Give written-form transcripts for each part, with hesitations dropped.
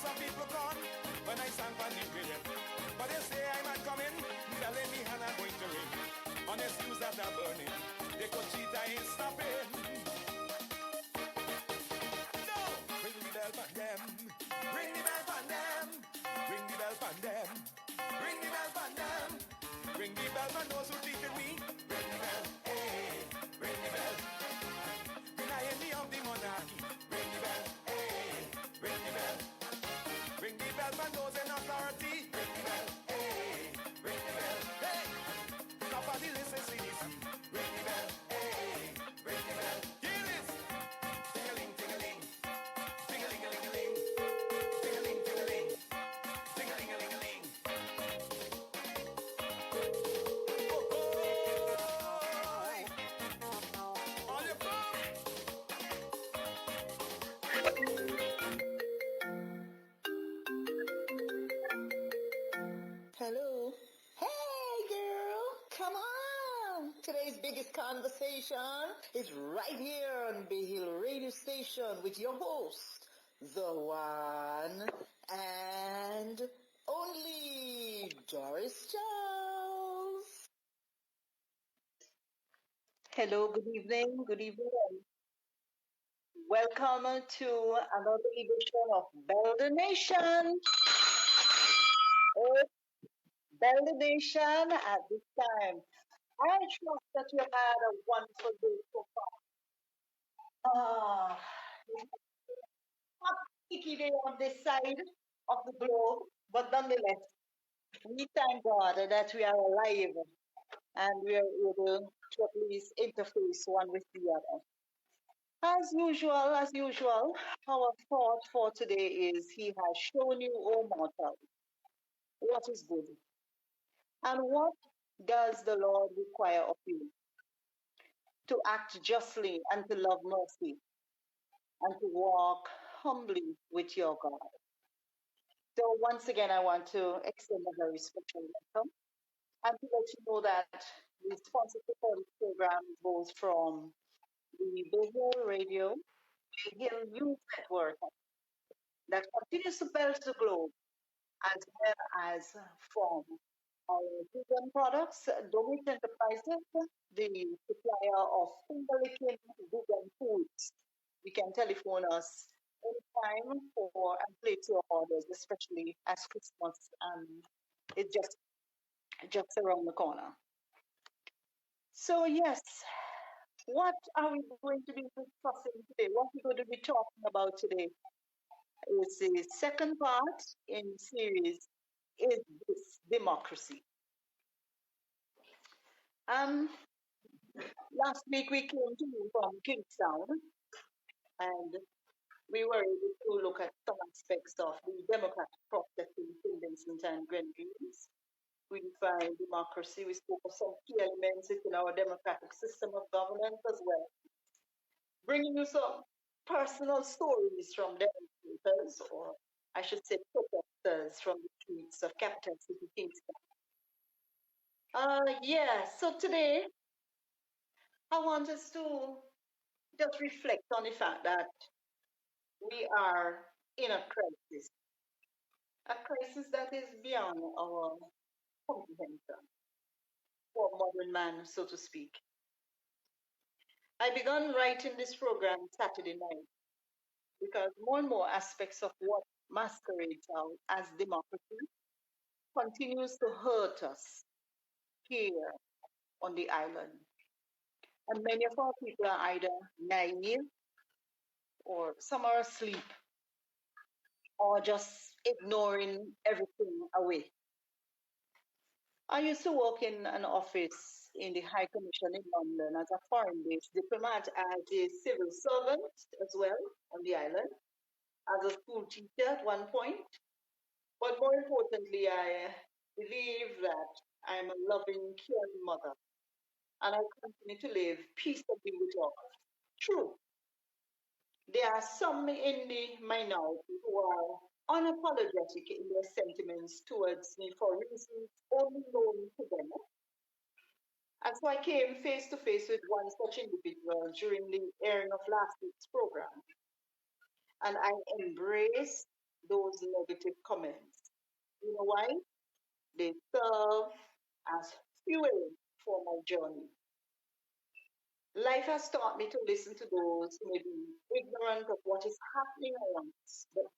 some people gone when I stand for the radio. But they say I'm not coming, telling me I'm not going to ring. Honest news that are burning, they could cheat, I ain't stopping. No! Ring the bell for them, ring the bell for them, ring the bell for them, ring the bell for them, ring the bell for those who treated me. Ring the bell, hey, ring the bell. When I am the of the monarchy, ring the bell, hey, ring the bell. Ring the bell for those in authority. Ring the bell, hey, ring the bell, hey. Nobody listens to this. Ring the bell, hey, ring the bell. Hear this. Ting-a-ling, ting-a-ling, ting-a-ling-a-ling-a-ling, ting-a-ling, ting-a-ling, ting-a-ling-a-ling-a-ling. Oh, oh, all you from? Hello. Hey, girl. Come on. Today's biggest conversation is right here on Bay Hill Radio Station with your host, the one and only Doris Charles. Hello, good evening, good evening. Welcome to another edition of Bell the Nation. It's Bell the Nation at this time. I trust that you had a wonderful day so far. Not sticky day on this side of the globe, but nonetheless, we thank God that we are alive and we are able to at least interface one with the other. As usual, our thought for today is He has shown you, O mortal, what is good. And what does the Lord require of you? To act justly and to love mercy and to walk humbly with your God. So once again, I want to extend a very special welcome and to let you know that the sponsorship for this program goes from the Bay Hill Radio, Bay Hill News Network that continues to belt the globe, as well as from our vegan products, Doris Enterprises, the supplier of finger-licking vegan foods. You can telephone us anytime for and place your orders, especially as Christmas is just around the corner. So yes, what are we going to be discussing today? What we're going to be talking about today is the second part in series, Is This Democracy? Um, Last week we came to you from Kingstown and we were able to look at some aspects of the democratic process in Vincent and Grenadines. We defined democracy. We spoke of some key elements in our democratic system of governance as well, bringing you some personal stories from demonstrators, or I should say protesters from the streets of capital city Kingston. So today I want us to just reflect on the fact that we are in a crisis that is beyond our comprehension for modern man, so to speak. I began writing this program Saturday night because more and more aspects of what masquerades out as democracy continues to hurt us here on the island. And many of our people are either naive or some are asleep or just ignoring everything away. I used to work in an office in the High Commission in London as a foreign-based diplomat, as a civil servant as well on the island, as a school teacher at one point. But more importantly, I believe that I'm a loving, caring mother, and I continue to live peaceably with all. True, there are some in the minority who are unapologetic in their sentiments towards me for reasons only known to them. And so I came face to face with one such individual during the airing of last week's program. And I embraced those negative comments. You know why? They serve as fuel for my journey. Life has taught me to listen to those who may be ignorant of what is happening around us, but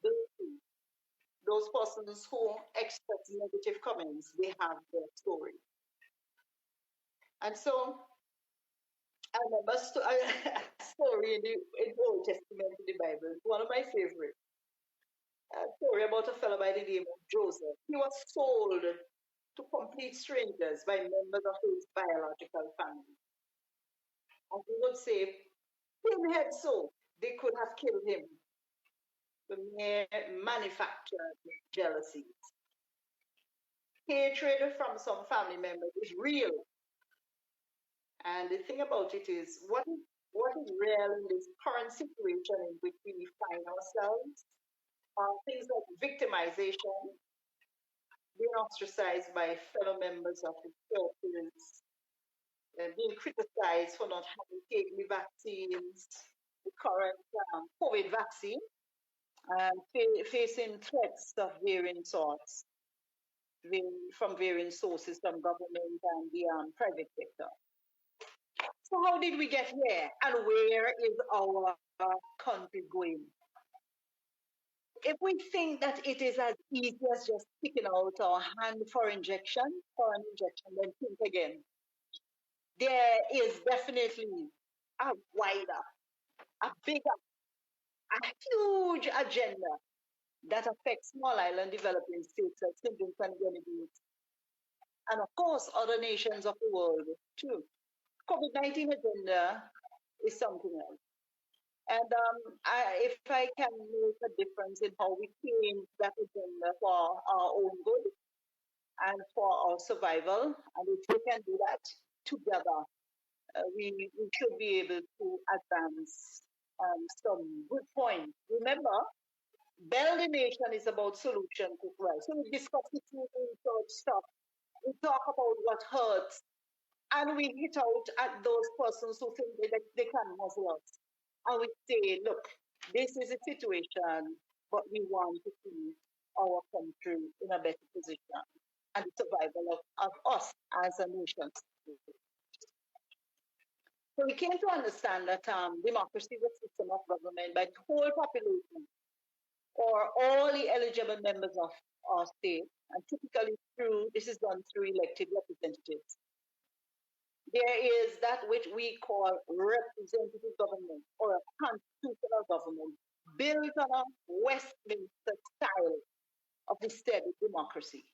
those persons who express negative comments, they have their story. And so I remember a story in the Old Testament in the Bible, one of my favorite. A story about a fellow by the name of Joseph. He was sold to complete strangers by members of his biological family. And he would say, pinhead so, they could have killed him. The mere manufactured jealousies. Hatred from some family members is real. And the thing about it is, what is real in this current situation in which we find ourselves are things like victimization, being ostracized by fellow members of the churches, being criticized for not having taken the vaccines, the current COVID vaccine, and facing threats of varying sorts from varying sources, from government and the private sector. So how did we get here, and where is our country going? If we think that it is as easy as just sticking out our hand for an injection, then think again. There is definitely a wider, a bigger, a huge agenda that affects small island developing states like St. Vincent and Grenadines, and of course other nations of the world too. COVID-19 agenda is something else. And if I can make a difference in how we change that agenda for our own good and for our survival, and if we can do that together, we should be able to advance some good points. Remember, Build a Nation is about solutions as well. So we discuss the research stuff. We talk about what hurts, and we hit out at those persons who think they can muzzle us. And we say, look, this is a situation, but we want to see our country in a better position and the survival of us as a nation. So we came to understand that democracy is a system of government by the whole population or all the eligible members of our state, and typically this is done through elected representatives. There is that which we call representative government or a constitutional government built on a Westminster style of the steady democracy.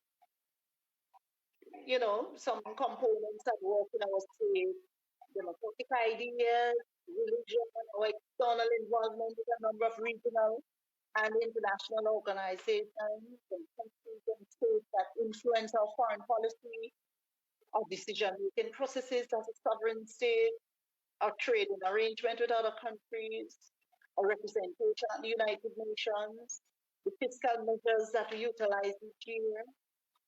You know, some components that work in our state, democratic ideas, religion, or external involvement with a number of regional and international organizations and countries and states that influence our foreign policy, our decision-making processes as a sovereign state, our trading arrangement with other countries, our representation at the United Nations, the fiscal measures that we utilize each year,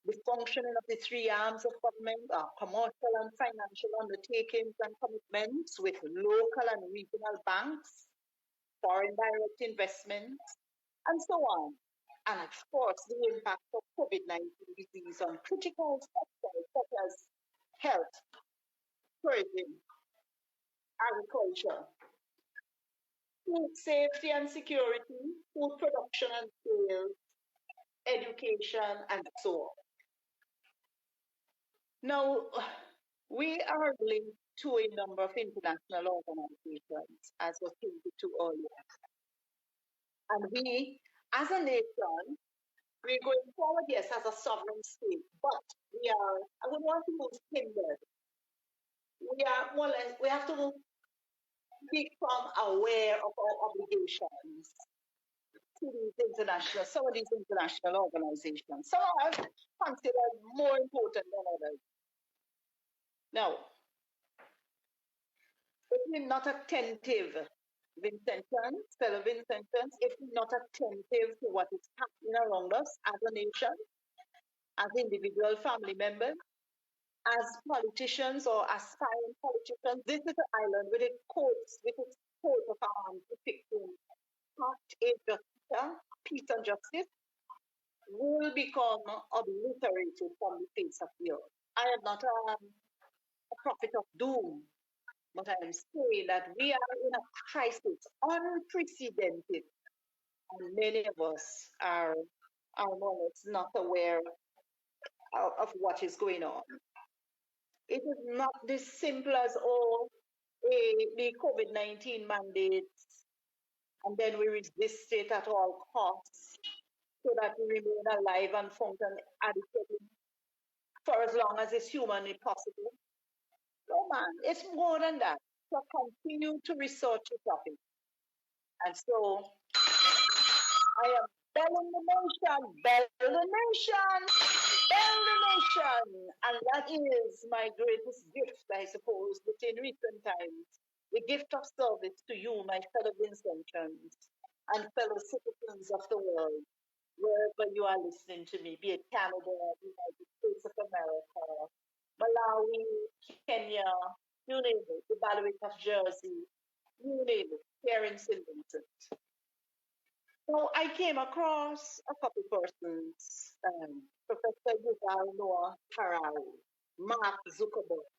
the functioning of the three arms of government, our commercial and financial undertakings and commitments with local and regional banks, foreign direct investments, and so on. And of course, the impact of COVID-19 disease on critical sectors such as health, tourism, agriculture, food safety and security, food production and sales, education, and so on. Now, we are linked to a number of international organizations, as was hinted to earlier. And we, as a nation, we're going forward, yes, as a sovereign state, but we are, I would want to use hindered. We are more or less, we have to become aware of our obligations to some of these international organizations. Some are considered more important than others. Now, if we're not attentive, fellow Vincentians, if we're not attentive to what is happening around us as a nation, as individual family members, as politicians or aspiring politicians, this is an island with its coat of arms depicting not a just order, peace and justice will become obliterated from the face of the earth. I am not a prophet of doom, but I am saying that we are in a crisis unprecedented, and many of us are more or less not aware of what is going on. It is not this simple as the COVID-19 mandates, and then we resist it at all costs so that we remain alive and function adequately for as long as is humanly possible. No, man, it's more than that. So continue to research the topic. And so I am belling the nation, bell the nation, bell the nation. And that is my greatest gift, I suppose, within recent times. The gift of service to you, my fellow Vincentians and fellow citizens of the world, wherever you are listening to me, be it Canada, the United States of America, Malawi, Kenya, you name it, the Bailiwick of Jersey, you name it, here in St. Vincent. So I came across a couple persons, Professor Yuval Noah Harari, Mark Zuckerberg,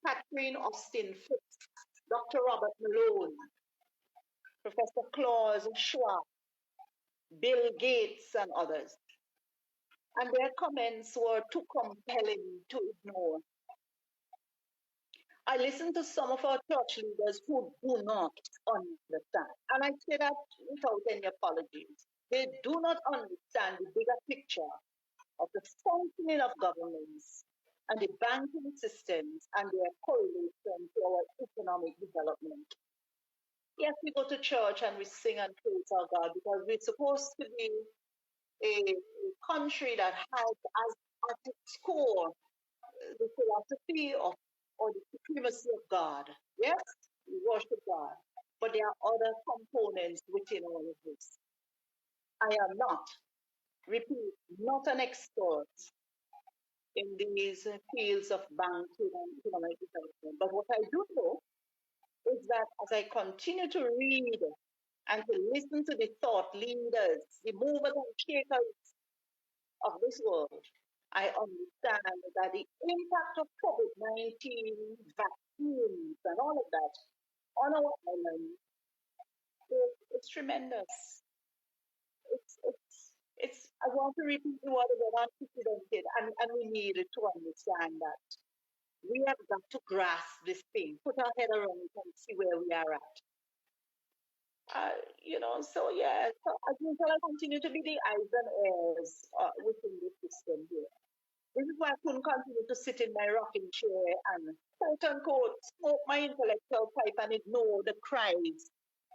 Catherine Austin Fitz, Dr. Robert Malone, Professor Klaus Schwab, Bill Gates, and others. And their comments were too compelling to ignore. I listened to some of our church leaders who do not understand. And I say that without any apologies. They do not understand the bigger picture of the functioning of governments and the banking systems and their correlation to our economic development. Yes, we go to church and we sing and praise our God because we're supposed to be a country that has as at its core the philosophy of or the supremacy of God. Yes, we worship God, but there are other components within all of this. I am not, repeat, not an expert in these fields of banking and economic development. But what I do know is that as I continue to read and to listen to the thought leaders, the movers and shakers of this world, I understand that the impact of COVID-19 vaccines and all of that on our island is tremendous. I want to repeat the word about unprecedented, and we need to understand that. We have got to grasp this thing, put our head around it and see where we are at. So I think I continue to be the eyes and ears within the system here. This is why I couldn't continue to sit in my rocking chair and quote unquote smoke my intellectual pipe and ignore the cries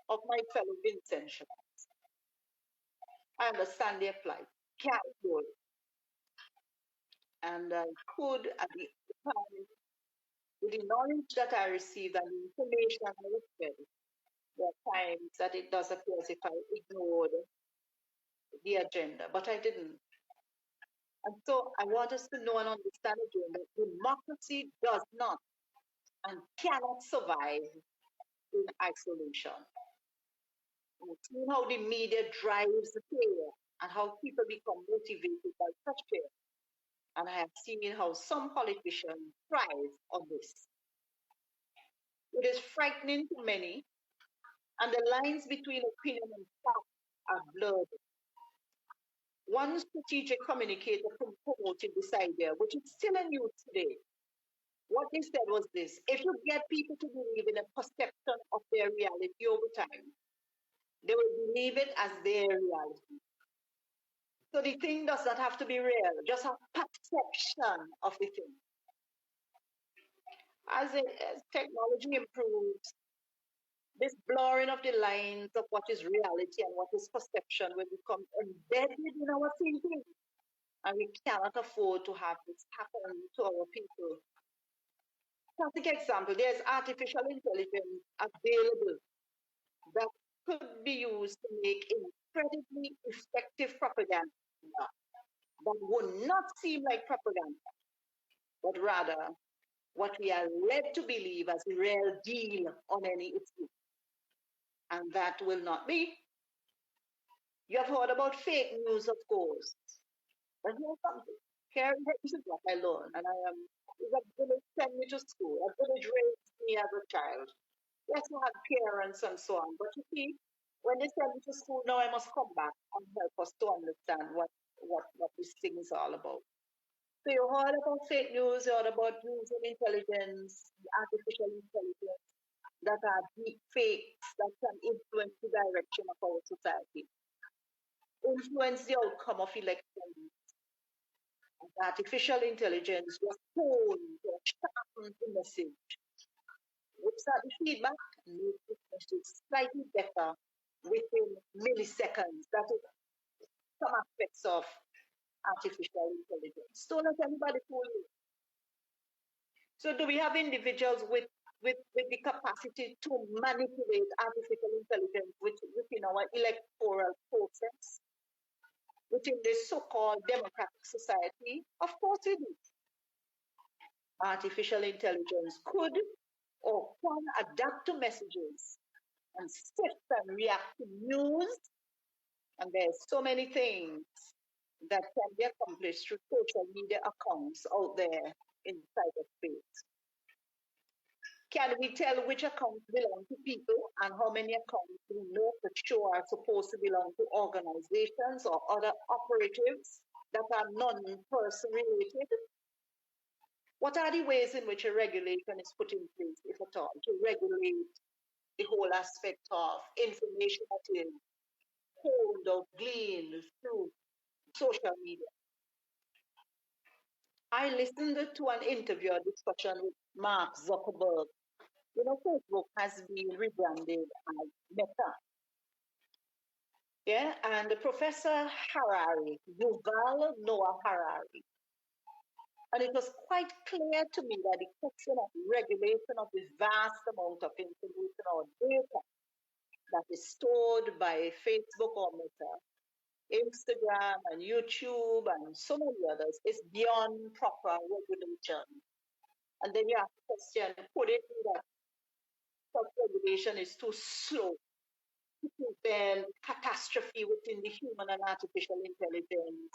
of my fellow Vincentians. I understand their plight. Can't do it. And I could at the time, with the knowledge that I received and the information I received, there are times that it does appear as if I ignored the agenda, but I didn't. And so I want us to know and understand again that democracy does not and cannot survive in isolation. We've seen how the media drives the fear and how people become motivated by such fear. And I have seen how some politicians thrive on this. It is frightening to many, and the lines between opinion and fact are blurred. One strategic communicator promoted this idea, which is still in use today. What they said was this: if you get people to believe in a perception of their reality over time, they will believe it as their reality. So the thing does not have to be real, just a perception of the thing. As technology improves, this blurring of the lines of what is reality and what is perception will become embedded in our thinking. And we cannot afford to have this happen to our people. Classic example, there's artificial intelligence available that could be used to make incredibly effective propaganda that would not seem like propaganda, but rather what we are led to believe as a real deal on any issue. And that will not be. You have heard about fake news, of course. But here's something. This is what I learned, and a village sent me to school. A village raised me as a child. Yes, I had parents and so on. But you see, when they send me to school, now I must come back and help us to understand what this thing is all about. So you heard about fake news, you heard about using intelligence, artificial intelligence, that are deep fakes that can influence the direction of our society, influence the outcome of elections. Artificial intelligence just tones or sharpens the message, looks at the feedback and makes the message slightly better within milliseconds. That is some aspects of artificial intelligence. Don't let anybody fool you. So do we have individuals with the capacity to manipulate artificial intelligence within our electoral process, within this so-called democratic society? Of course we do. Artificial intelligence could or can adapt to messages and sift and react to news. And there's so many things that can be accomplished through social media accounts out there in cyberspace. Can we tell which accounts belong to people and how many accounts we know for sure are supposed to belong to organizations or other operatives that are non-person related? What are the ways in which a regulation is put in place, if at all, to regulate the whole aspect of information that is honed or gleaned through social media? I listened to an interview, a discussion with Mark Zuckerberg. You know, Facebook has been rebranded as Meta. Yeah, and Professor Harari, Yuval Noah Harari. And it was quite clear to me that the question of regulation of this vast amount of information or data that is stored by Facebook or Meta, Instagram and YouTube and so many others is beyond proper regulation. And then you ask the question, could it be that such regulation is too slow to prevent catastrophe within the human and artificial intelligence,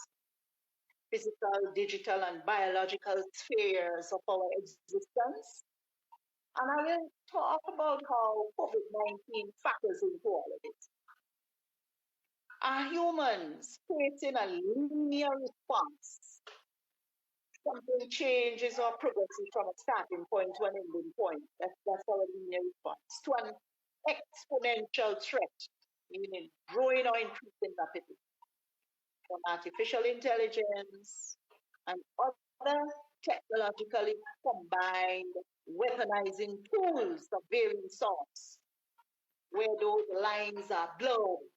physical, digital, and biological spheres of our existence? And I will talk about how COVID-19 factors into all of it. Are humans creating a linear response? Something changes or progresses from a starting point to an ending point. That's our linear response to an exponential threat, meaning growing or increasing rapidly, from artificial intelligence and other technologically combined weaponizing tools of varying sorts, where those lines are blurred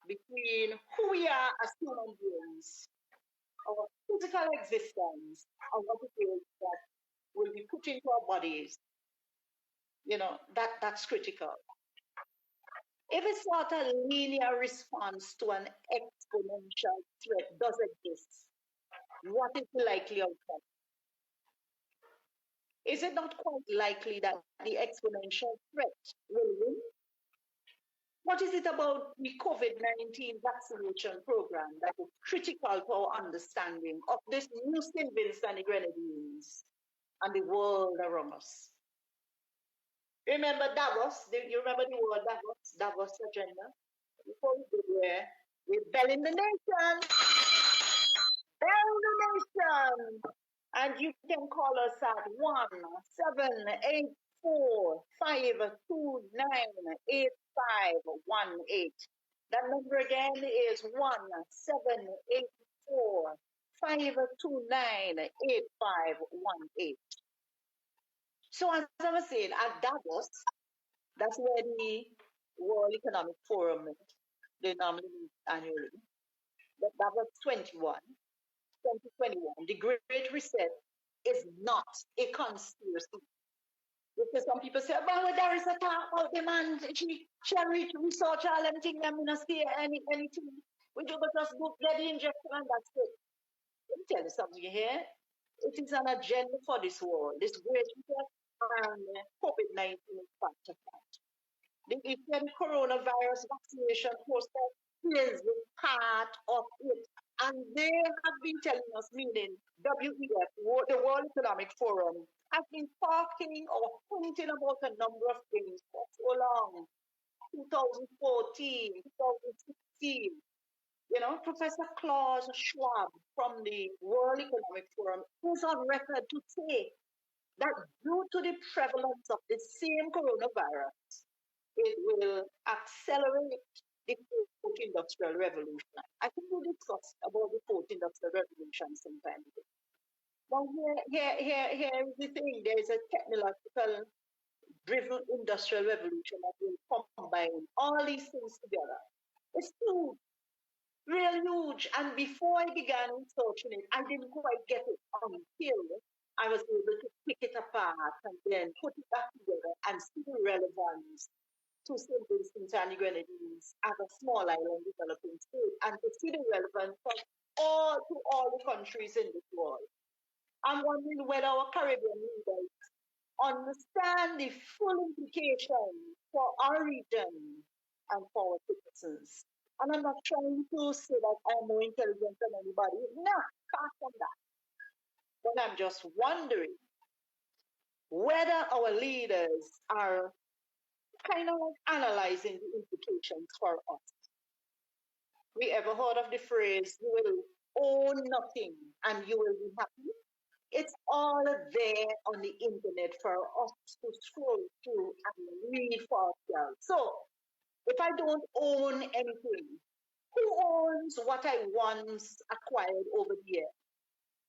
between who we are as human beings, our physical existence, and what it is that will be put into our bodies. You know, that's critical. If it's not a linear response to an exponential threat does exist, what is the likely outcome? Is it not quite likely that the exponential threat will win? What is it about the COVID-19 vaccination program that is critical to our understanding of this new St. Vincent and the Grenadines and the world around us? Remember Davos? You remember the word Davos? Davos agenda? Before we go there, we're belling the nation. Bell the nation. And you can call us at 1-784-529-8518. That number again is 1-784-529-8518. So as I was saying, at Davos, that's where the World Economic Forum, they normally meet annually. But Davos 2021, the Great Reset is not a conspiracy. Because some people say, well, there is a talk about the man, she research all them things, I'm not see anything. We do but just go get the injection and that's it. Let me tell you something here. It is an agenda for this world, this Great Reset and COVID-19 fact of fact. The coronavirus vaccination process is part of it. And they have been telling us, meaning WEF, the World Economic Forum, has been talking or hinting about a number of things for so long. 2014, 2016. You know, Professor Klaus Schwab from the World Economic Forum is on record to say that due to the prevalence of the same coronavirus, it will accelerate the fourth industrial revolution. I think we discussed about the fourth industrial revolution sometime ago. But here is the thing. There is a technological driven industrial revolution that will combine all these things together. It's huge, real huge. And before I began researching it, I didn't quite get it until I was able to pick it apart and then put it back together and see the relevance to St. Vincent and the Grenadines as a small island developing state, and to see the relevance of all the countries in this world. I'm wondering whether our Caribbean leaders understand the full implications for our region and for our citizens. And I'm not trying to say that I'm more intelligent than anybody. No, far from that. But I'm just wondering whether our leaders are kind of analyzing the implications for us. We ever heard of the phrase, you will own nothing and you will be happy? It's all there on the internet for us to scroll through and read for ourselves. So, if I don't own anything, who owns what I once acquired over the years?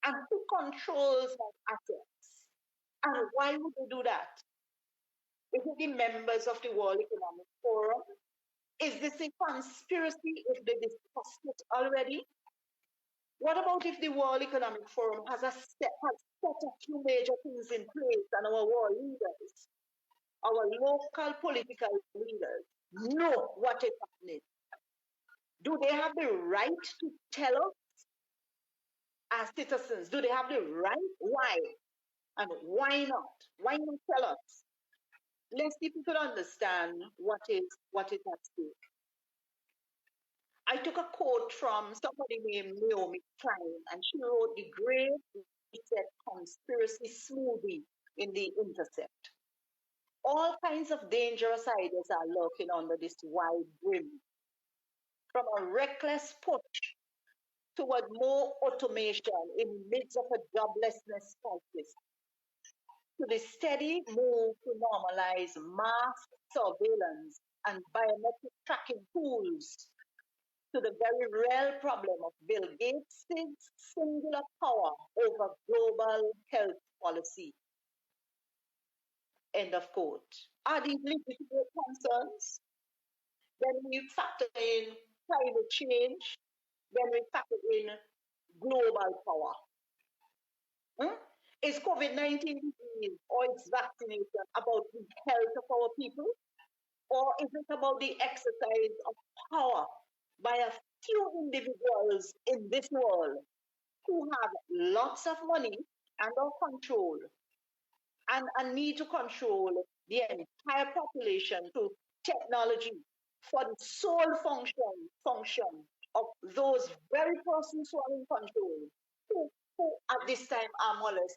And who controls my assets? And why would they do that? Is it the members of the World Economic Forum? Is this a conspiracy if they discussed it already? What about if the World Economic Forum has set a few major things in place and our world leaders, our local political leaders know what is happening? Do they have the right to tell us as citizens? Do they have the right? Why? And why not? Why not tell us? Let's see if we could understand what is at stake. I took a quote from somebody named Naomi Klein, and she wrote the Great Reset Conspiracy Smoothie in the Intercept. All kinds of dangerous ideas are lurking under this wide brim. From a reckless push toward more automation in the midst of a joblessness crisis, to the steady move to normalize mass surveillance and biometric tracking tools, to the very real problem of Bill Gates' singular power over global health policy. End of quote. Are these legitimate concerns? When we factor in climate change, when we factor in global power. Is COVID-19 disease or its vaccination about the health of our people? Or is it about the exercise of power by a few individuals in this world who have lots of money and or control and a need to control the entire population through technology for the sole function of those very persons who are in control, who at this time are more or less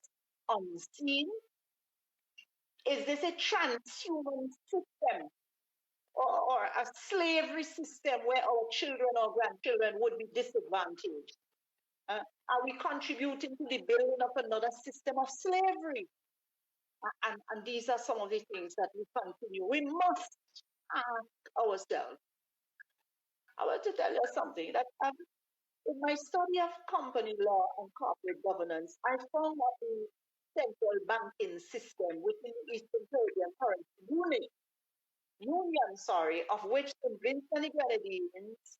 unseen? Is this a transhuman system or a slavery system where our children or grandchildren would be disadvantaged? Are we contributing to the building of another system of slavery? And these are some of the things that we continue. We must ask ourselves. I want to tell you something that in my study of company law and corporate governance, I found that the central banking system within the Eastern Caribbean currency union, of which the Vincent Grenadines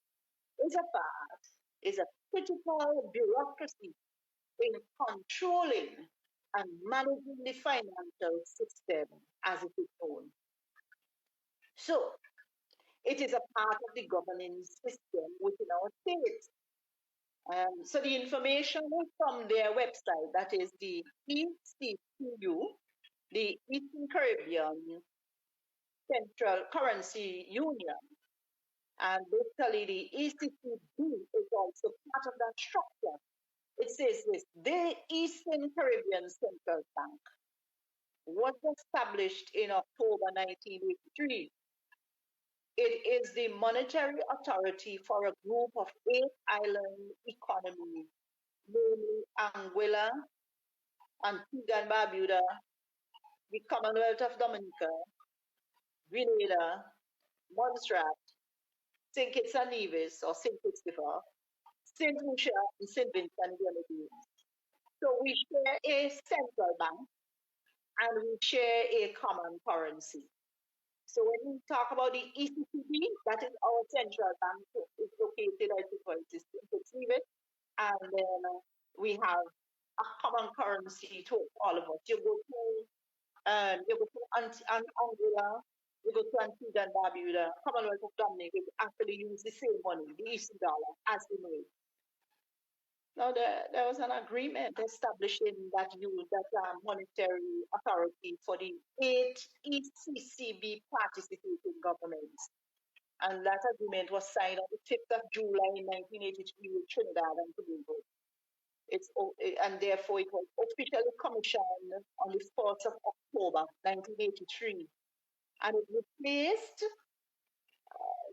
is a part, is a critical bureaucracy in controlling and managing the financial system as it is known. So, it is a part of the governing system within our states. So the information is from their website, that is the ECCU, the Eastern Caribbean Central Currency Union. And basically, the ECCB is also part of that structure. It says this: the Eastern Caribbean Central Bank was established in October 1983. It is the monetary authority for a group of 8 island economies, namely Anguilla, Antigua and Barbuda, the Commonwealth of Dominica, Grenada, Montserrat, St. Kitts and Nevis or St. Christopher, St. Lucia, and St. Vincent and Grenadines. So we share a central bank and we share a common currency. So when we talk about the ECCB, that is our central bank. It's located, I think, in St. Nevis, and then we have a common currency to all of us. You go to Angola, you go to Antigua and Barbuda, Commonwealth of Dominica, we actually use the same money, the EC dollar, as we know it. Now, there was an agreement establishing that monetary authority for the 8 ECCB participating governments. And that agreement was signed on the 5th of July in 1983 with Trinidad and Tobago. And therefore it was officially commissioned on the 4th of October 1983. And it replaced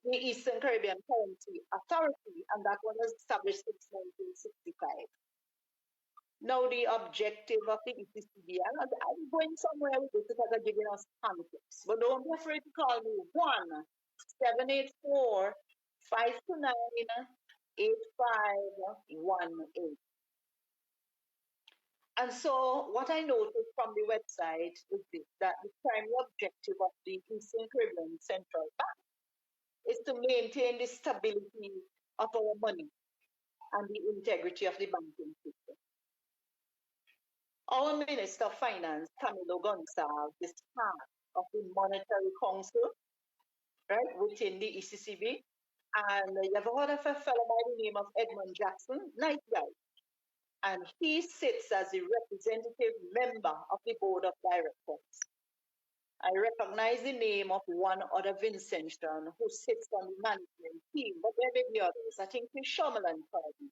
the Eastern Caribbean Currency Authority, and that one was established since 1965. Now the objective of the ECCB, and I'm going somewhere with this because they're giving us context, but don't be afraid to call me 1-784-529-8518. And so what I noticed from the website is this, that the primary objective of the Eastern Caribbean Central Bank is to maintain the stability of our money and the integrity of the banking system. Our Minister of Finance, Camilo Gonçalves, is part of the Monetary Council, right, within the ECCB. And you have heard of a fellow by the name of Edmund Jackson, nice guy. And he sits as the representative member of the board of directors. I recognize the name of one other Vincentian who sits on the management team, but there may be others. I think it's Sherman Pardon.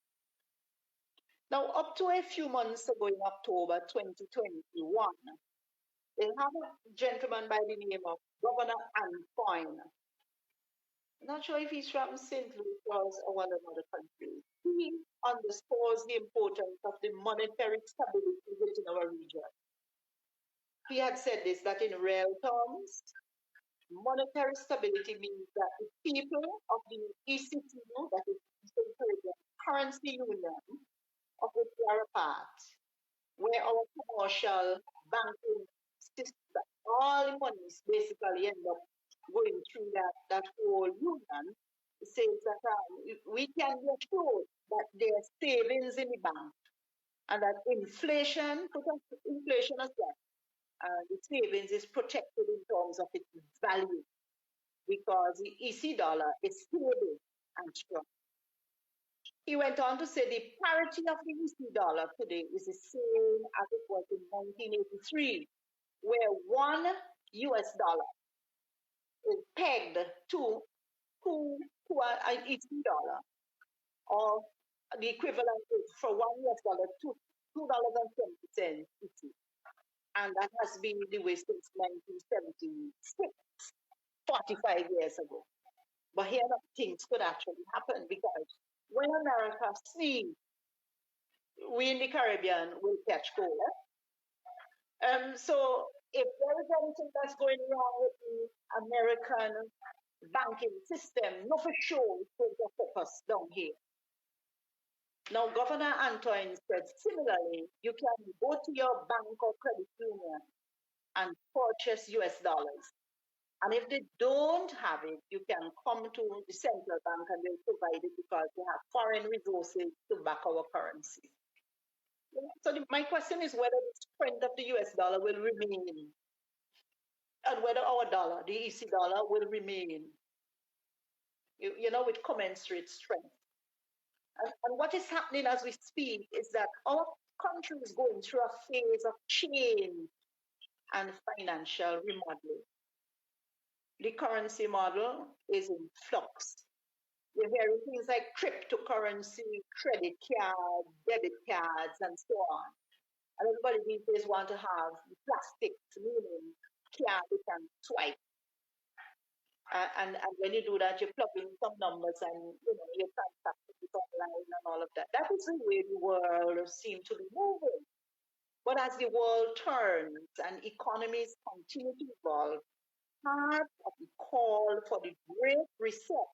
Now, up to a few months ago in October 2021, they have a gentleman by the name of Governor Antoine. I'm not sure if he's from St. Louis or one of other countries. He underscores the importance of the monetary stability within our region. He had said this, that in real terms, monetary stability means that the people of the ECTU, that is the currency union, of which we are a part, where our commercial banking system, all the monies basically end up going through that whole union, says that we can be assured that there's savings in the bank and that inflation as well. The savings is protected in terms of its value because the EC dollar is stable and strong. He went on to say the parity of the EC dollar today is the same as it was in 1983, where $1 is pegged to an EC dollar, or the equivalent is for $1 to $2.20 EC. And that has been the way since 1976, 45 years ago. But here things could actually happen because when America sees we in the Caribbean will catch cold. So if there is anything that's going wrong with the American banking system, no for sure it's going to focus down here. Now, Governor Antoine said, similarly, you can go to your bank or credit union and purchase US dollars. And if they don't have it, you can come to the central bank and they'll provide it because they have foreign resources to back our currency. So my question is whether the strength of the US dollar will remain and whether our dollar, the EC dollar, will remain, with commensurate strength. And what is happening as we speak is that our country is going through a phase of change and financial remodeling. The currency model is in flux. You're hearing things like cryptocurrency, credit cards, debit cards, and so on. And everybody these days want to have plastics, meaning card you can swipe. And when you do that, you plug in some numbers and you transact it online and all of that. That is the way the world seems to be moving. But as the world turns and economies continue to evolve, part of the call for the Great Reset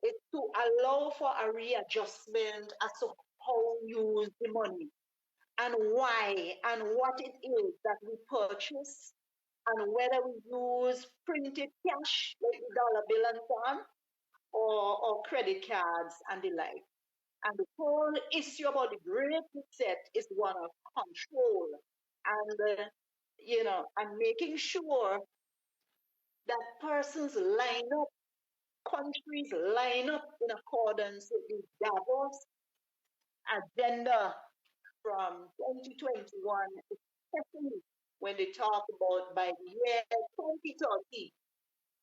is to allow for a readjustment as to how we use the money and why and what it is that we purchase and whether we use printed cash like the dollar bill and so on or credit cards and the like. And the whole issue about the Great Reset is one of control and and making sure that persons line up, countries line up in accordance with the Davos agenda from 2021, especially when they talk about by the year 2030.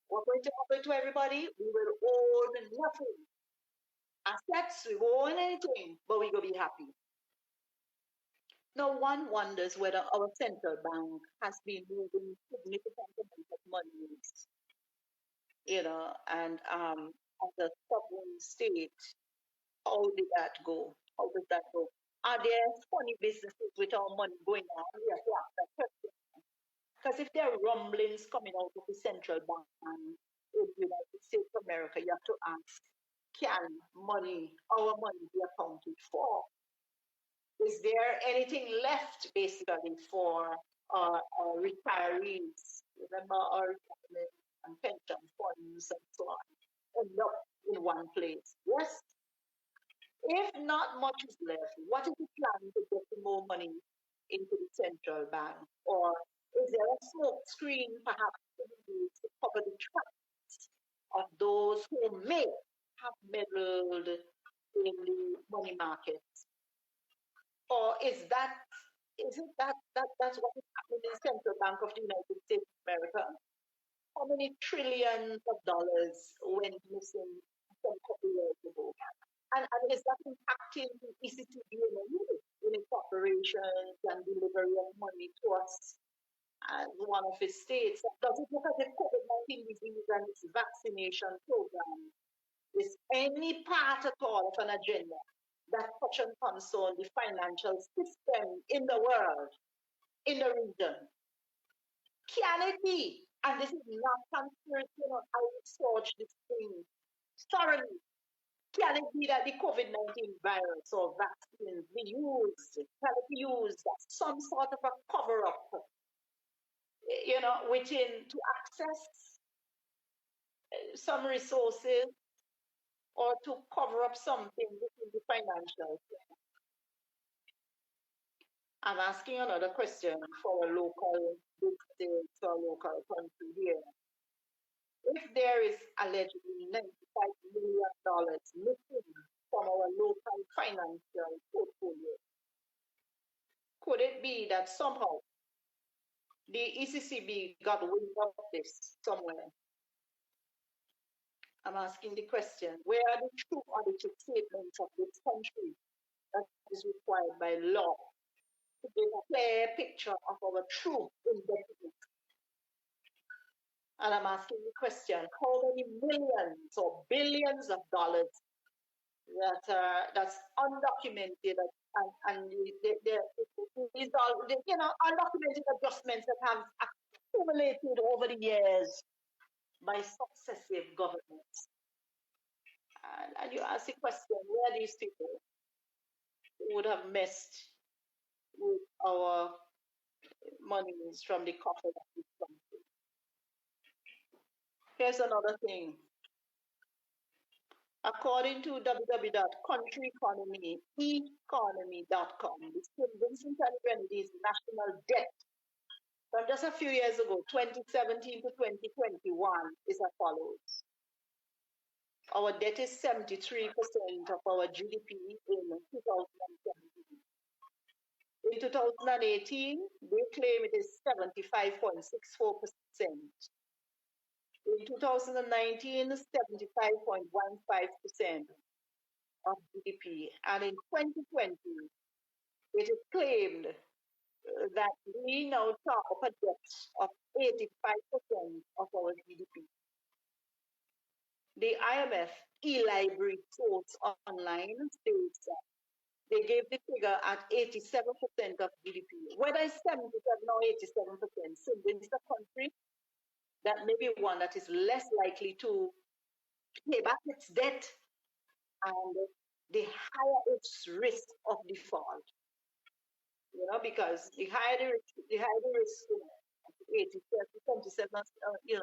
We're going to happen to everybody. We will own nothing. Assets, we won't own anything, but we're going to be happy. Now, one wonders whether our central bank has been moving significant amounts of money, and as a sovereign state, how did that go? How does that go? Are there funny businesses with our money going on? We have to ask that question. Because if there are rumblings coming out of the central bank in the United States of America, you have to ask, can our money be accounted for? Is there anything left basically for our retirees? Remember our retirement and pension funds and so on end up in one place. Yes. If not much is left, what is the plan to get more money into the central bank? Or is there a smoke screen perhaps to cover the tracks of those who may have meddled in the money markets? Or is it that's what is happening in the Central Bank of the United States of America? How many trillions of dollars went missing some couple years ago? And is that impacting the ECTB in its operations and delivery of money to us as one of its states? Does it look at the COVID-19 disease and its vaccination program? Is any part at all of an agenda that touch and concern the financial system in the world, in the region? Can it be? And this is not conspiracy, I researched this thing thoroughly. Can it be that the COVID-19 virus or vaccines be used, can it be used as some sort of a cover-up, within to access some resources or to cover up something within the financial sector? I'm asking another question for a local business or local country here. If there is allegedly $95 million missing from our local financial portfolio, could it be that somehow the ECCB got wind of this somewhere? I'm asking the question, where are the true audited statements of this country that is required by law to give a clear picture of our true indebtedness? And I'm asking the question, how many millions or billions of dollars that's undocumented and these are undocumented adjustments that have accumulated over the years by successive governments? And you ask the question, where are these people who would have messed with our monies from the coffers of this country? Here's another thing. According to www.countryeconomy.com, the St. Vincent and Grenadines national debt from just a few years ago, 2017 to 2021, is as follows. Our debt is 73% of our GDP in 2017. In 2018, they claim it is 75.64%. In 2019, 75.15% of GDP. And in 2020, it is claimed that we now talk of a debt of 85% of our GDP. The IMF e-library quotes online states that they gave the figure at 87% of GDP. Whether it's 77 or 87%, so it's a country that may be one that is less likely to pay back its debt and the higher its risk of default. Because the higher the risk, 27, 87%, we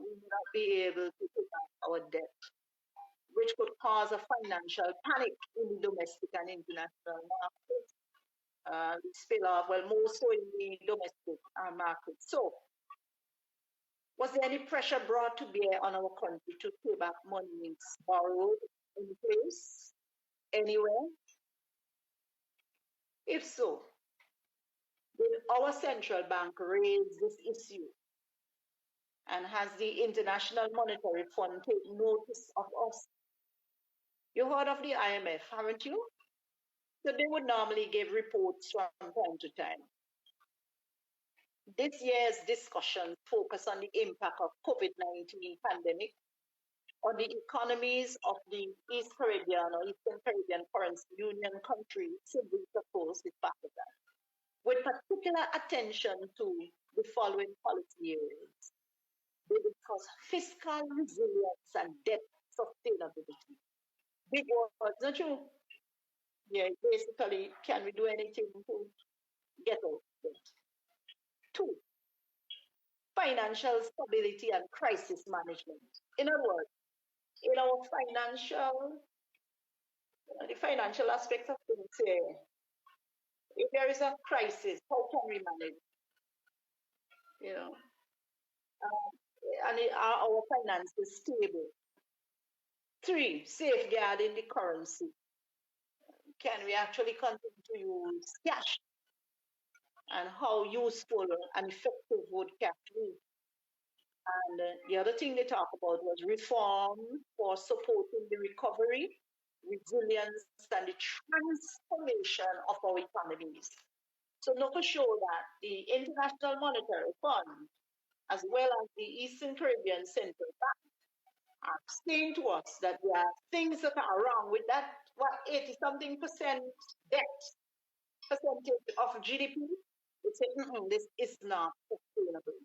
will not be able to pay back our debt, which could cause a financial panic in the domestic and international markets. Spill off, well, more so in the domestic market. So, was there any pressure brought to bear on our country to pay back money borrowed in place anywhere? If so, did our central bank raise this issue? And has the International Monetary Fund taken notice of us? You heard of the IMF, haven't you? So they would normally give reports from time to time. This year's discussion focused on the impact of COVID-19 pandemic on the economies of the East Caribbean or Eastern Caribbean Currency Union countries, siblings of course, with Pakistan, with particular attention to the following policy areas. They discuss fiscal resilience and debt sustainability. Big words, don't you? Yeah, basically, can we do anything to get out of debt? 2, financial stability and crisis management. In other words, in our the financial aspects of things here, if there is a crisis, how can we manage? And are our finances stable? 3, safeguarding the currency. Can we actually continue to use cash? And how useful and effective would cash be? And the other thing they talk about was reform for supporting the recovery, resilience, and the transformation of our economies. So not for sure that the International Monetary Fund, as well as the Eastern Caribbean Central Bank, are saying to us that there are things that are wrong with that, 80-something percent debt percentage of GDP. They say, this is not sustainable.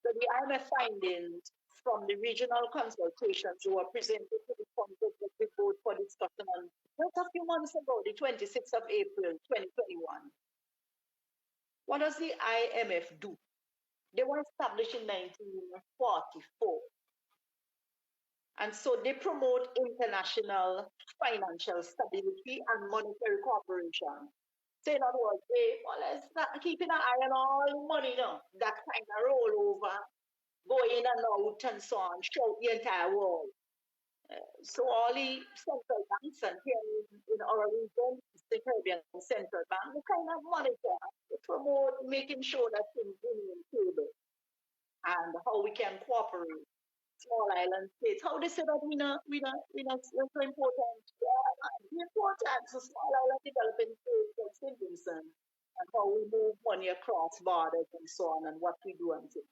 So the IMF findings from the regional consultations were presented to the Consultative Board for discussion on just a few months ago, the 26th of April, 2021. What does the IMF do? They were established in 1944. And so they promote international financial stability and monetary cooperation. So in other words, let's not keeping an eye on all the money, that kind of rollover, go in and out and so on, throughout the entire world. So all the central banks and here in our region, the Caribbean Central Bank, they kind of monitor, they promote making sure that things remain stable and how we can cooperate. Small island states, how they say that we not so important. Yeah, important. So small island developing states like St. Vincent and how we move money across borders and so on and what we do and things.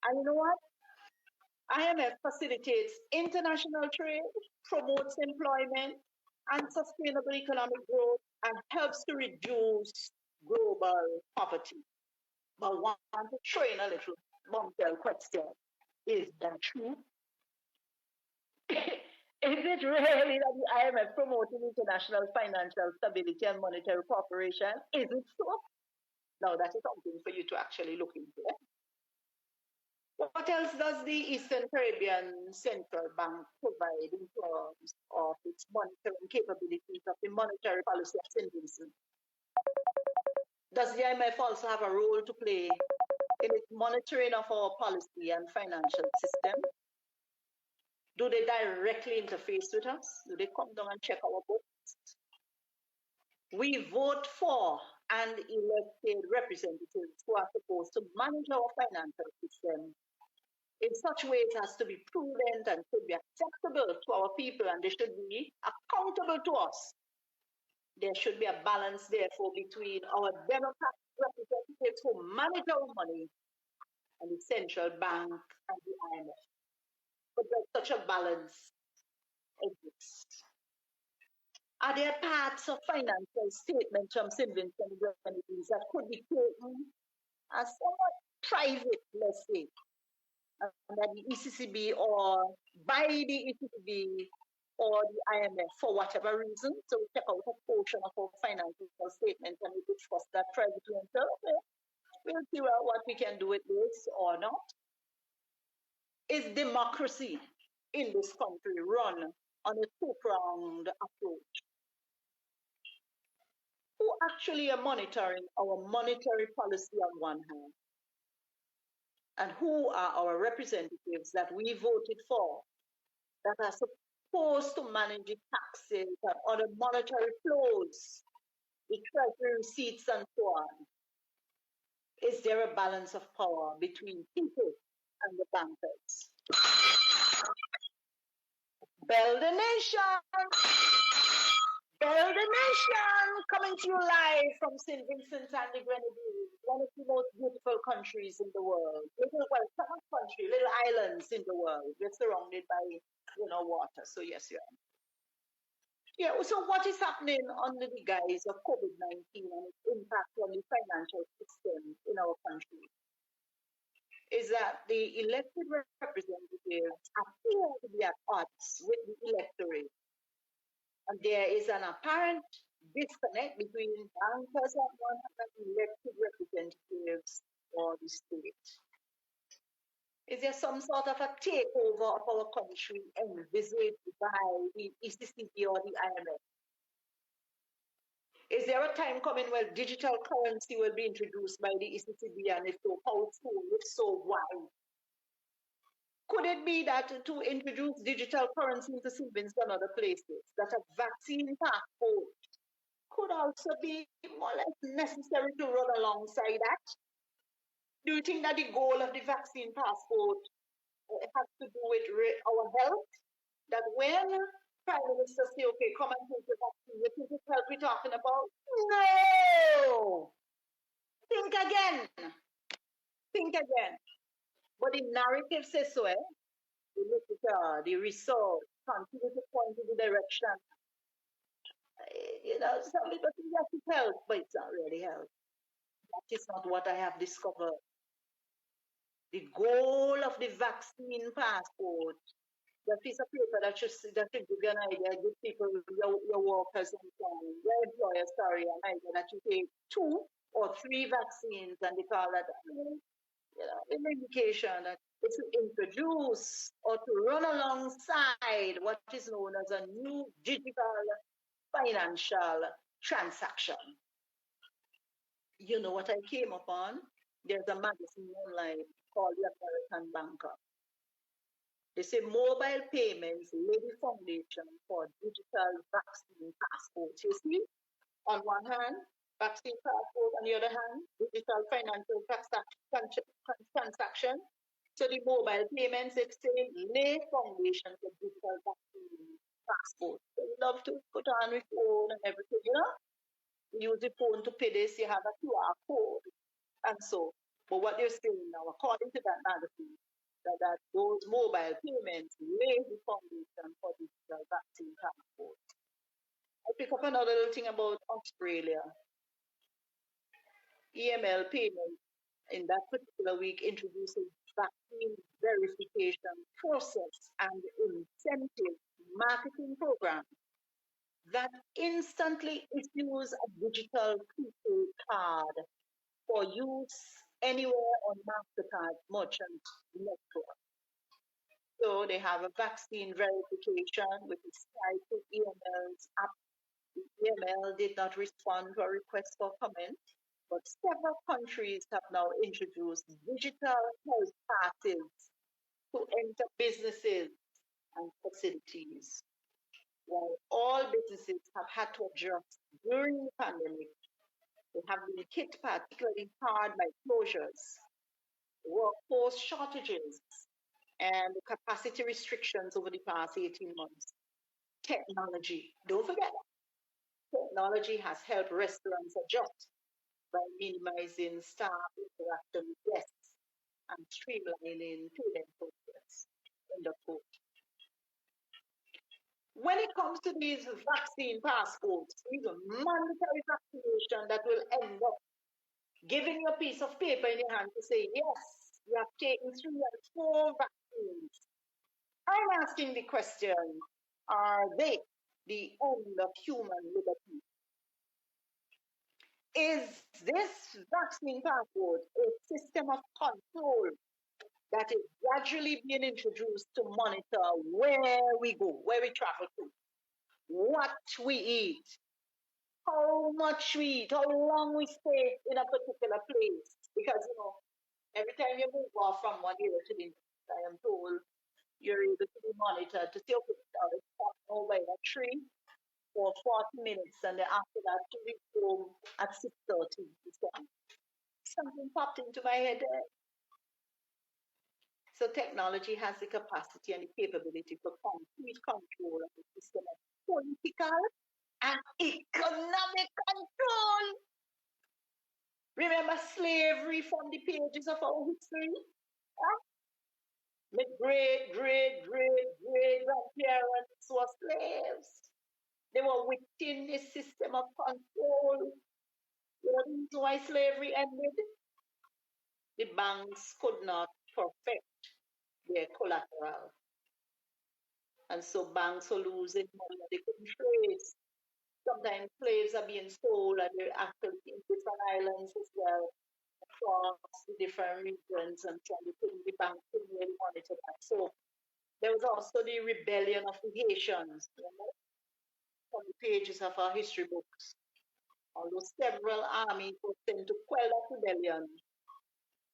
And you know what? IMF facilitates international trade, promotes employment and sustainable economic growth, and helps to reduce global poverty. But I want to throw in a little bombshell question. Is that true? Is it really that the IMF promoting international financial stability and monetary cooperation? Is it so? Now that is something for you to actually look into. What else does the Eastern Caribbean Central Bank provide in terms of its monitoring capabilities of the monetary policy of St. Vincent? Does the IMF also have a role to play in its monitoring of our policy and financial system? Do they directly interface with us? Do they come down and check our books? We vote for and elected representatives who are supposed to manage our financial system in such ways as to be prudent and to be acceptable to our people, and they should be accountable to us. There should be a balance, therefore, between our democratic representatives who manage our money and the central bank and the IMF. But does such a balance exist? Are there parts of financial statements from St. Vincent and the Grenadines that could be taken as somewhat private, let's say, and that the ECCB or by the ECCB or the IMF for whatever reason? So we check out a portion of our financial statement and we discuss that privately and say, okay, we'll see what we can do with this or not. Is democracy in this country run on a two-pronged approach? Who actually are monitoring our monetary policy on one hand? And who are our representatives that we voted for that are supposed to manage the taxes and other monetary flows, the treasury receipts and so on? Is there a balance of power between people and the bankers? Build a nation! Build a nation! Coming to you live from St. Vincent and the Grenadines, one of the most beautiful countries in the world. Little islands in the world. We're surrounded by, water. So yes, yeah. Yeah, so what is happening under the guise of COVID-19 and its impact on the financial system in our country is that the elected representatives appear to be at odds with the electorate. And there is an apparent disconnect between bankers on one hand and elected representatives for the state. Is there some sort of a takeover of our country envisaged by the ECCB or the IMF? Is there a time coming where digital currency will be introduced by the ECCB, and if so, how soon? If so, why? Could it be that to introduce digital currency into St. Vincent and other places, that a vaccine passport could also be more or less necessary to run alongside that? Do you think that the goal of the vaccine passport has to do with our health? That when Prime Minister say, okay, come and take the vaccine, you think it's health we're talking about? No! Think again. Think again. But the narrative says so, the literature, the research, continue to point in the direction. Some people think that it's health, but it's not really health. That is not what I have discovered. The goal of the vaccine passport, the piece of paper that should give you an idea, give people, your workers and your employers, an idea that you take 2 or 3 vaccines, and they call that, an indication that it's to introduce or to run alongside what is known as a new digital financial transaction. You know what I came upon? There's a magazine online called The American Banker. They say mobile payments lay the foundation for digital vaccine passports. You see, on one hand, vaccine passport, on the other hand, digital financial transaction. So the mobile payments, it's saying lay foundation for digital vaccine passport. So we love to put on with phone and everything, You use the phone to pay this, you have a QR code, and so. But what they're saying now, according to that magazine, that those mobile payments lay the foundation for digital vaccine passport. I pick up another little thing about Australia. EML payment in that particular week introduces vaccine verification process and incentive marketing program that instantly issues a digital prepaid card for use anywhere on MasterCard merchant network. So they have a vaccine verification which is tied to EML's app. The EML did not respond to a request for comment, but several countries have now introduced digital health passes to enter businesses and facilities. While all businesses have had to adjust during the pandemic They have been hit particularly hard by closures, workforce shortages, and capacity restrictions over the past 18 months. Technology, don't forget that. Technology has helped restaurants adjust by minimizing staff interaction with guests and streamlining payment process. End of quote. When it comes to these vaccine passports, these are mandatory vaccination that will end up giving you a piece of paper in your hand to say, yes, you have taken 3 and 4 vaccines. I'm asking the question, are they the end of human liberty? Is this vaccine passport a system of control that is gradually being introduced to monitor where we go, where we travel to, what we eat, how much we eat, how long we stay in a particular place? Because, every time you move off from one area to the next, I am told you're able to be monitored to see, okay, it's over in a tree for 40 minutes, and then after that, to reach home at 6:30. Something popped into my head there. So technology has the capacity and the capability for complete control of the system of political and economic control. Remember slavery from the pages of our history? Huh? My great grandparents were slaves. They were within the system of control. You know the reason why slavery ended? The banks could not perfect their collateral. And so banks were losing money they couldn't trace. Sometimes slaves are being sold and they're actually in different islands as well, across the different regions, and so the bank couldn't really monitor that. So there was also the rebellion of the Haitians, from the pages of our history books. Although several armies were sent to quell that rebellion,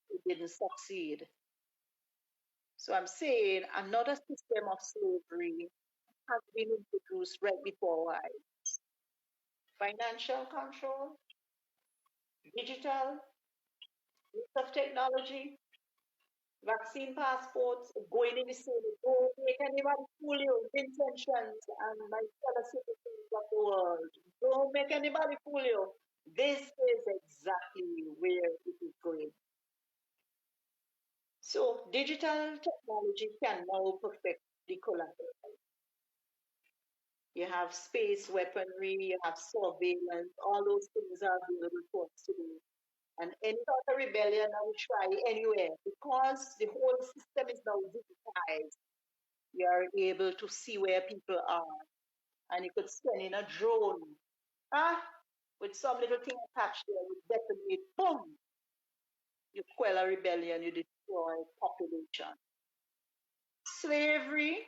it didn't succeed. So I'm saying another system of slavery has been introduced right before our eyes. Financial control, digital, use of technology, vaccine passports, going in the city, don't make anybody fool you with intentions and my fellow citizens of the world. Don't make anybody fool you. This is exactly where it is going. So digital technology can now perfect the collateral. You have space weaponry, you have surveillance, all those things are available for us to do. And any sort of rebellion I will try anywhere because the whole system is now digitized. You are able to see where people are. And you could send in a drone, with some little thing attached there, you detonate, boom! You quell a rebellion, you destroy population. Slavery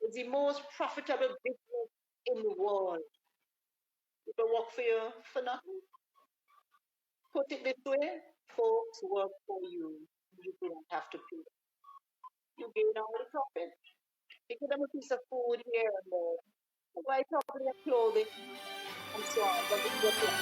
is the most profitable business in the world. People work for you for nothing. Put it this way, folks work for you. You don't have to pay. You gain all the profit. You give them a piece of food here and there. You buy property and clothing and so on. But it's your plan.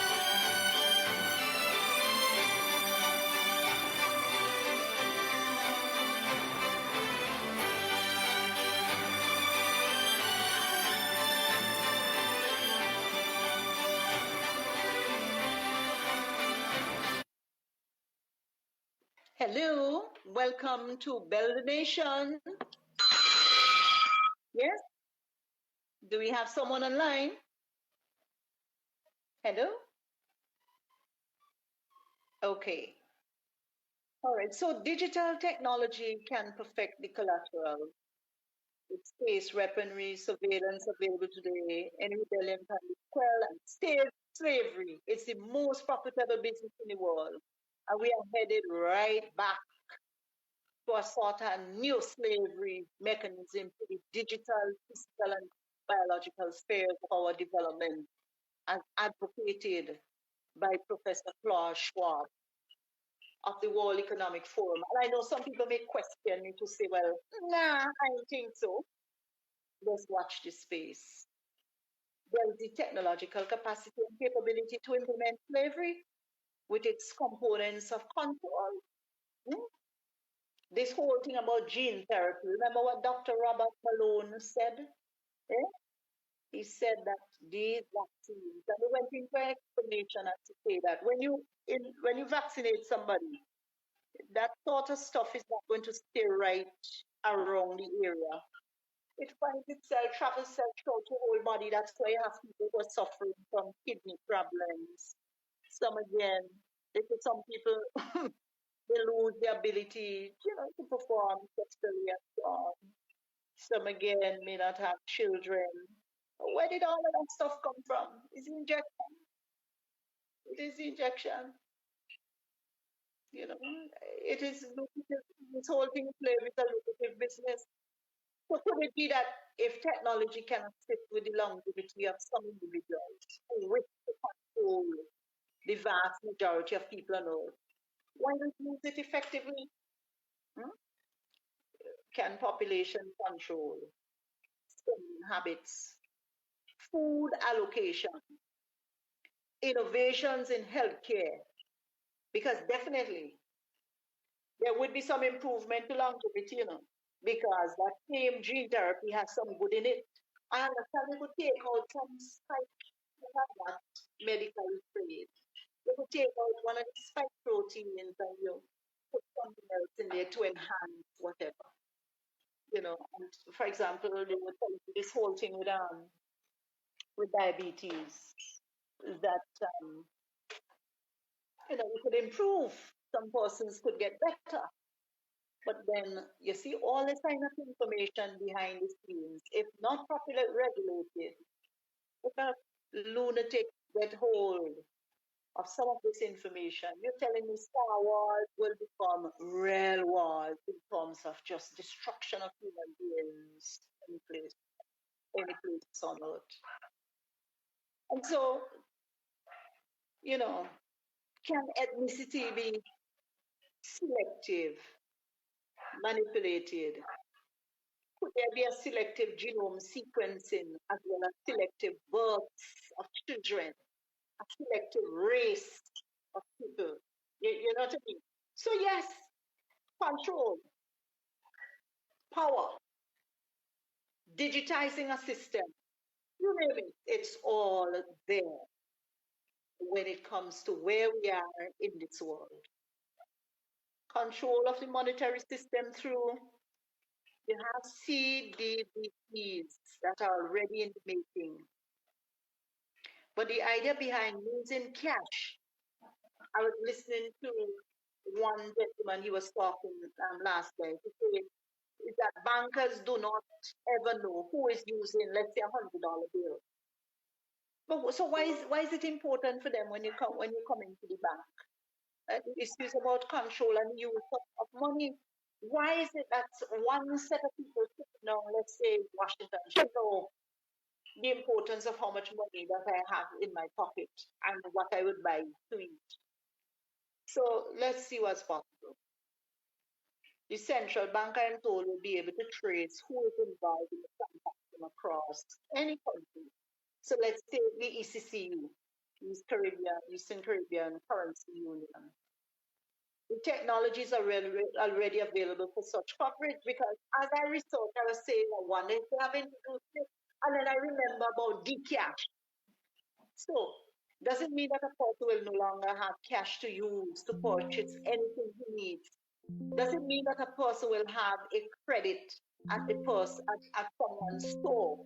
Hello, welcome to Build the Nation. Yes? Do we have someone online? Hello? Okay. All right, so digital technology can perfect the collateral. With space, weaponry, surveillance available today, any rebellion can be quelled and slavery. It's the most profitable business in the world. And we are headed right back to a sort of new slavery mechanism to the digital, physical, and biological spheres of our development, as advocated by Professor Klaus Schwab of the World Economic Forum. And I know some people may question me to say, well, nah, I don't think so. Let's watch this space. There's the technological capacity and capability to implement slavery with its components of control. Hmm? This whole thing about gene therapy. Remember what Dr. Robert Malone said? Eh? He said that these vaccines, and he went into an explanation as to say that when you vaccinate somebody, that sort of stuff is not going to stay right around the area. It finds itself, travels itself throughout the whole body. That's why you have people who are suffering from kidney problems. Some again, some people they lose the ability, to perform sexually and so on. Some again may not have children. Where did all of that stuff come from? It's injection. It is injection. It is lucrative. This whole thing is a lucrative business. So could it be that if technology can assist with the longevity of some individuals who wish to control the vast majority of people on Earth, why not use it effectively? Hmm? Can population control, spending habits, food allocation, innovations in healthcare? Because definitely there would be some improvement to longevity, because that same gene therapy has some good in it. I understand we could take out some spike, that medically phrase. We could take out one of the spike proteins and put something else in there to enhance whatever. And for example, they were telling me this whole thing with diabetes that we could improve. Some persons could get better. But then you see all this kind of information behind the scenes, if not properly regulated, if a lunatic get hold of some of this information, you're telling me Star Wars will become real wars in terms of just destruction of human beings any place on earth. And so, can ethnicity be selective, manipulated? Could there be a selective genome sequencing as well as selective births of children, a selective race of people? You know what I mean? So yes, control, power, digitizing a system, you name it, it's all there when it comes to where we are in this world. Control of the monetary system through you have CDBCs that are already in the making. But the idea behind using cash, I was listening to one gentleman, he was talking last night, is that bankers do not ever know who is using, let's say, $100 bill. But so why is it important for them when you come into the bank? It's about control and use of money. Why is it that one set of people sitting down, let's say Washington, should know the importance of how much money that I have in my pocket and what I would buy to eat? So let's see what's possible. The central bank, I am told, will be able to trace who is involved in the transaction across any country. So let's take the ECCU, Eastern Caribbean Currency Union. The technologies are already available for such coverage because as I researched, I was saying, I wonder if they have introduced it. And then I remember about Dcash. So, does it mean that a person will no longer have cash to use to purchase anything he needs? Does it mean that a person will have a credit at someone's store?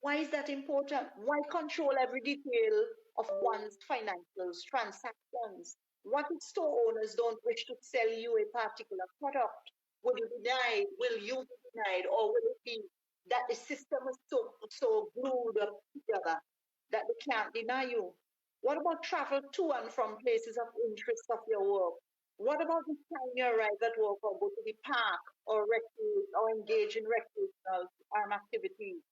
Why is that important? Why control every detail of one's financial transactions? What if store owners don't wish to sell you a particular product? Will you be denied? Will you be denied? Or will it be that the system is so glued up together that they can't deny you? What about travel to and from places of interest of your work? What about the time you arrive at work or go to the park or engage in recreational activities?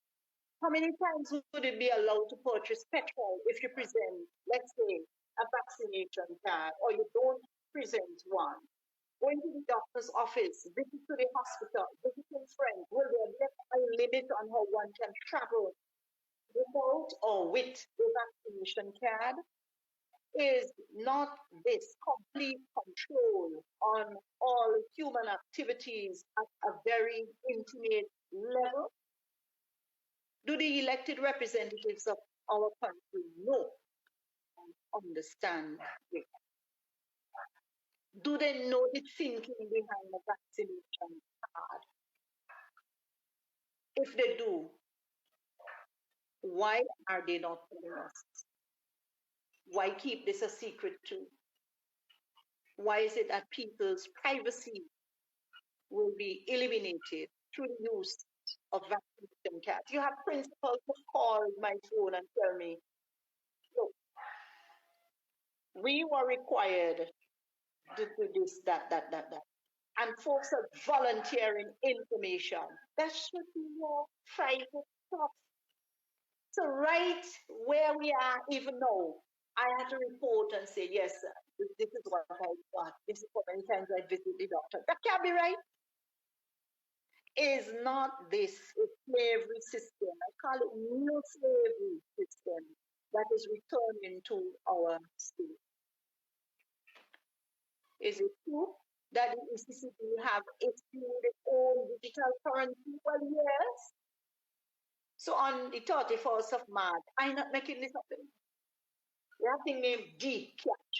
How many times would it be allowed to purchase petrol if you present, let's say, a vaccination card or you don't present one? Going to the doctor's office, visit to the hospital, visiting friends, will there be a limit on how one can travel without or with the vaccination card is not this complete control on all human activities at a very intimate level? Do the elected representatives of our country know and understand it? Do they know the thinking behind the vaccination card? If they do, why are they not telling us? Why keep this a secret too? Why is it that people's privacy will be eliminated through the use of vaccination cards? You have principals who call my phone and tell me, look, we were required to do this, that. And folks are volunteering information. That should be your private stuff. So right where we are even now, I had to report and say, yes, this is what I got. This is how many times I visit the doctor. That can't be right. Is not this a slavery system? I call it new slavery system that is returning to our state. Is it true that the ECCB have issued its own digital currency? Well, yes. So on the 31st of March, I'm not making this up. There's a thing named Dcash.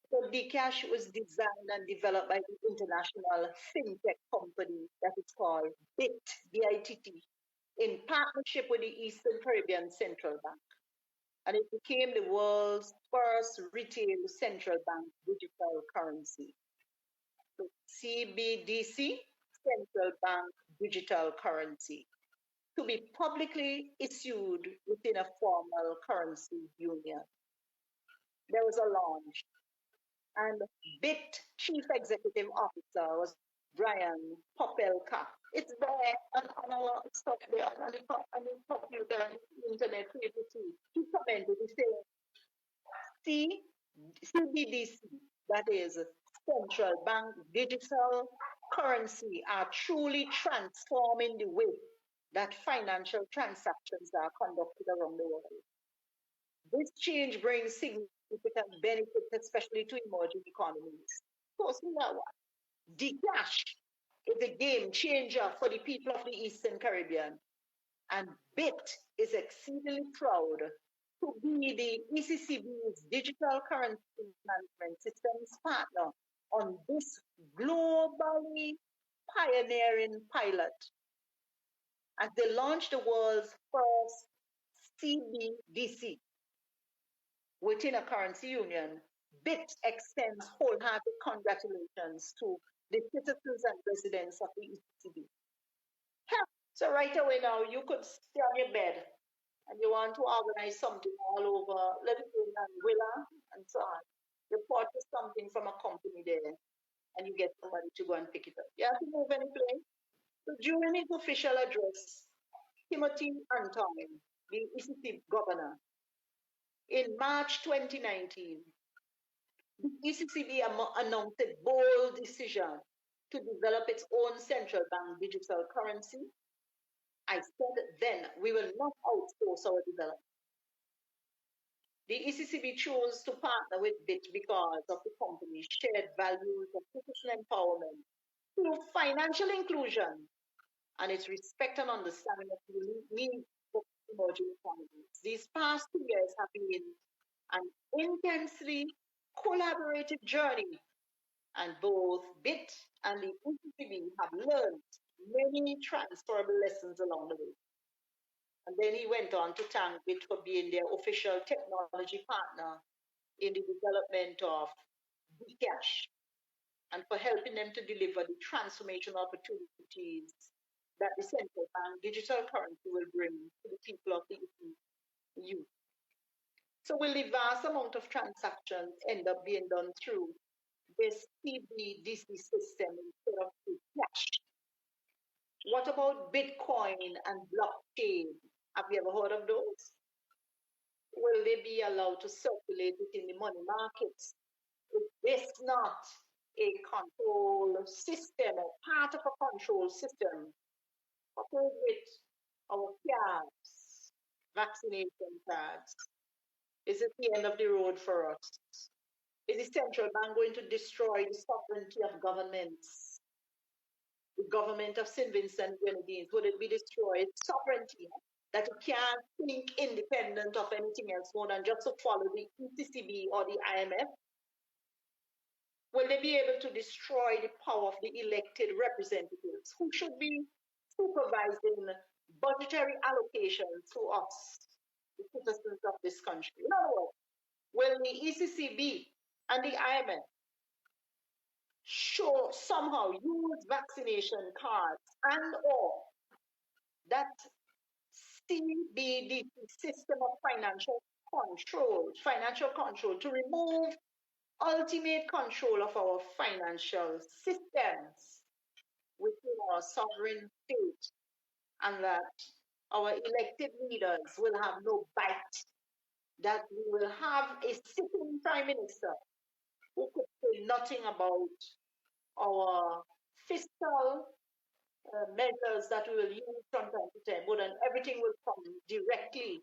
So Dcash was designed and developed by the international fintech company that is called BIT, B-I-T-T, in partnership with the Eastern Caribbean Central Bank. And it became the world's first retail central bank digital currency. So CBDC, Central Bank Digital Currency, to be publicly issued within a formal currency union. There was a launch, and BIT Chief Executive Officer was Brian Popelka. It's there on our stuff there on the computer and the internet for you to see. He commented, he said, CBDC, that is central bank digital currency, are truly transforming the way that financial transactions are conducted around the world. This change brings significant benefits, especially to emerging economies. Of course, we know what? Dcash is a game changer for the people of the Eastern Caribbean. And BIT is exceedingly proud to be the ECCB's digital currency management systems partner on this globally pioneering pilot. As they launch the world's first CBDC within a currency union, BIT extends wholehearted congratulations to the citizens and residents of the ECCB. So right away now, you could stay on your bed and you want to organize something all over Liverpool and Willa and so on. You purchase something from a company there and you get somebody to go and pick it up. You have to move any place. So during his official address, Timothy Anton, the ECCB governor, in March 2019, the ECCB announced a bold decision to develop its own central bank digital currency. I said then we will not outsource our development. The ECCB chose to partner with BIT because of the company's shared values of citizen empowerment through financial inclusion and its respect and understanding of the needs of emerging economies. These past 2 years have been an intensely collaborative journey, and both BIT and the ECCB have learned many transferable lessons along the way. And then he went on to thank BIT for being their official technology partner in the development of Dcash and for helping them to deliver the transformation opportunities that the central bank digital currency will bring to the people of the youth. So will the vast amount of transactions end up being done through this CBDC system instead of cash? What about Bitcoin and blockchain? Have you ever heard of those? Will they be allowed to circulate within the money markets? Is this not a control system or part of a control system? Coupled with our cards, vaccination cards? Is it the end of the road for us? Is the central bank going to destroy the sovereignty of governments? The government of St. Vincent and Grenadines, would it be destroyed? Sovereignty, that it can't think independent of anything else more than just to follow the ECCB or the IMF? Will they be able to destroy the power of the elected representatives who should be supervising budgetary allocations to us, the citizens of this country? In other words, will the ECCB and the IMF somehow use vaccination cards and or that CBD system of financial control to remove ultimate control of our financial systems within our sovereign state, and that our elected leaders will have no bite, that we will have a sitting prime minister who could say nothing about our fiscal measures that we will use from time to time, but then everything will come directly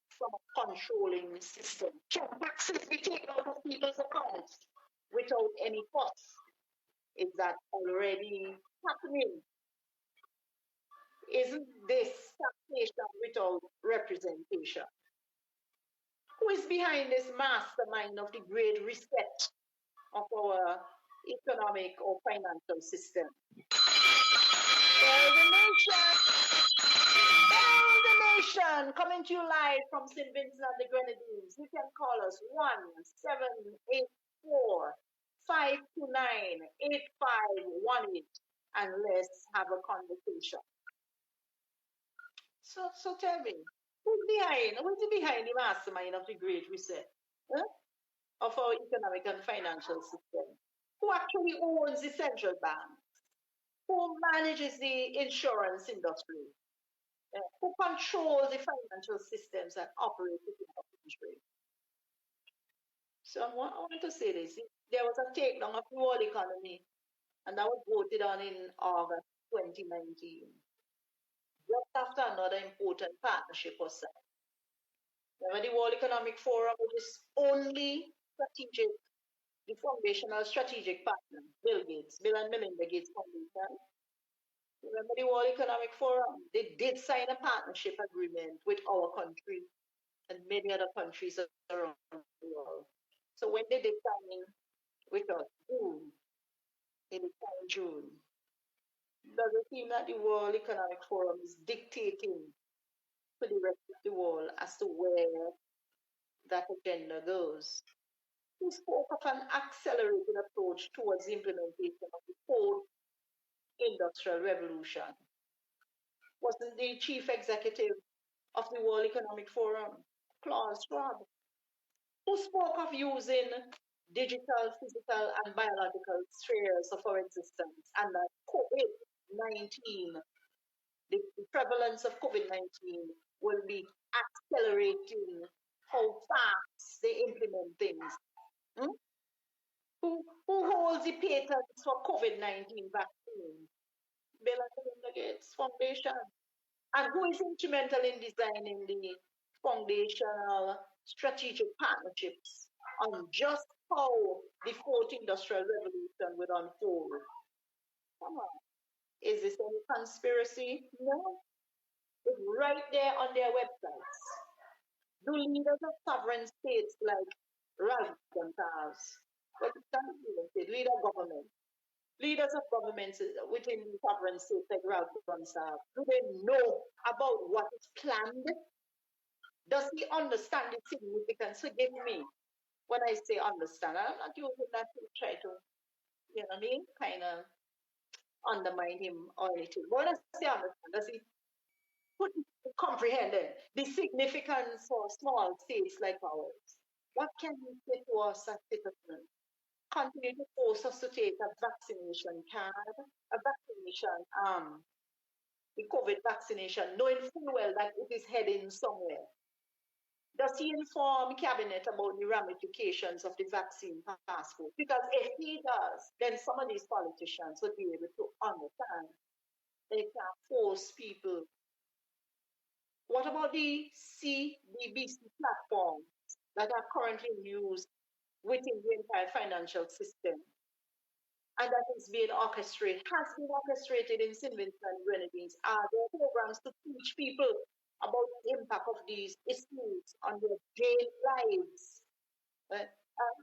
from a controlling system. Taxes be taken out of people's accounts without any cost. Is that already happening? Isn't this taxation without representation? Who is behind this mastermind of the great reset of our economic or financial system? Build the nation! Build the nation! Coming to you live from St. Vincent and the Grenadines. You can call us 1-784-529-8518 and let's have a conversation. So tell me, who's behind the mastermind of the Great Reset of our economic and financial system? Who actually owns the central bank? Who manages the insurance industry? Who controls the financial systems that operate within the country? So I want to say this. There was a takedown of the world economy, and that was voted on in August 2019. Just after another important partnership was signed. Remember the World Economic Forum, which is only strategic, the foundational strategic partner, Bill and Melinda Gates Foundation. Remember the World Economic Forum? They did sign a partnership agreement with our country and many other countries around the world. So when they did sign with us, June, does it seem that the World Economic Forum is dictating to the rest of the world as to where that agenda goes? Who spoke of an accelerated approach towards the implementation of the fourth industrial revolution? Wasn't the chief executive of the World Economic Forum, Klaus Schwab, who spoke of using digital, physical, and biological spheres of our existence, and that COVID-19, the prevalence of COVID-19 will be accelerating how fast they implement things. Who holds the patents for COVID-19 vaccine? Bill and Melinda Gates Foundation. And who is instrumental in designing the foundational strategic partnerships on just how the fourth industrial revolution will unfold? Come on. Is this any conspiracy? No. It's right there on their websites. Do leaders of sovereign states like Doris Charles, leaders of governments within the sovereign states like Ralph Gonsalves, do they know about what is planned? Does he understand the significance? Forgive me when I say understand. I'm not using that to try to, kind of undermine him or anything. But when I say understand, does he comprehend the significance for small states like ours? What can he say to us as citizens? Continue to force us to take a vaccination card, the COVID vaccination, knowing full well that it is heading somewhere. Does he inform cabinet about the ramifications of the vaccine passport? Because if he does, then some of these politicians would be able to understand they can force people what about the CBBC platforms that are currently in use within the entire financial system? And that is being orchestrated, has been orchestrated in St. Vincent and Grenadines. Are there programs to teach people about the impact of these issues on their daily lives?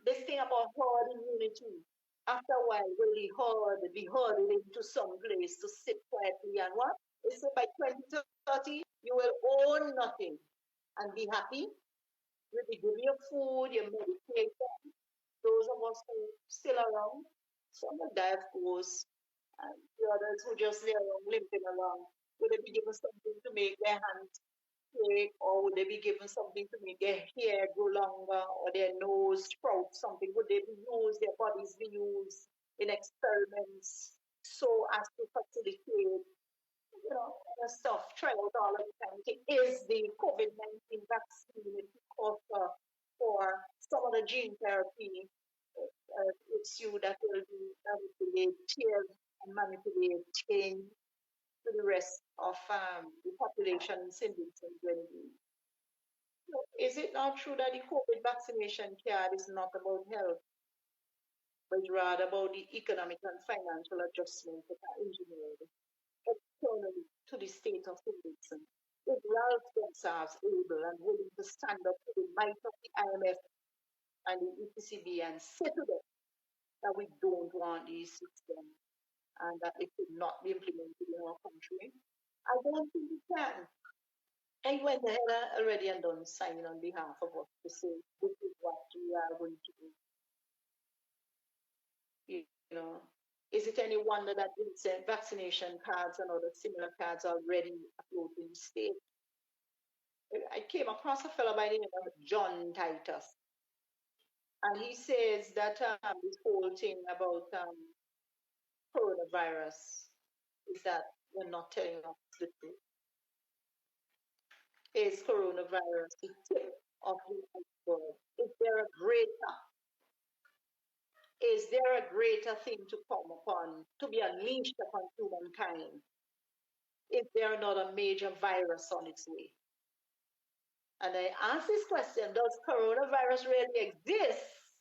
This thing about herd immunity. After a while, will the herd be herded into some place to sit quietly and what? They say by 2030, you will own nothing and be happy. You'll be giving your food, your medication. Those of us who still around, some will die, of course, and the others who just lay around limping along. Will they be given something to make their hands shake, or would they be given something to make their hair grow longer, or their nose sprout something? Would they be used, their bodies be used in experiments so as to facilitate, stuff, try out all of the time? Is the COVID-19 vaccine for some of the gene therapy issue that will be manipulated and manipulating to the rest of the population in St. Vincent Grenadines? Is it not true that the COVID vaccination card is not about health, but rather about the economic and financial adjustments that are engineered externally to the state of St. Vincent? If Ralph themselves able and willing to stand up to the might of the IMF and the EPCB and say to them that we don't want these systems and that it could not be implemented in our country, I don't think we can. I went ahead already and done signing on behalf of us to say this is what we are going to do. Is it any wonder that vaccination cards and other similar cards are already afloat in the state? I came across a fellow by the name of John Titus, and he says that this whole thing about coronavirus is that we're not telling us the truth. Is coronavirus the tip of the iceberg? Is there a greater thing to come upon, to be unleashed upon humankind? Is there not a major virus on its way? And I ask this question, does coronavirus really exist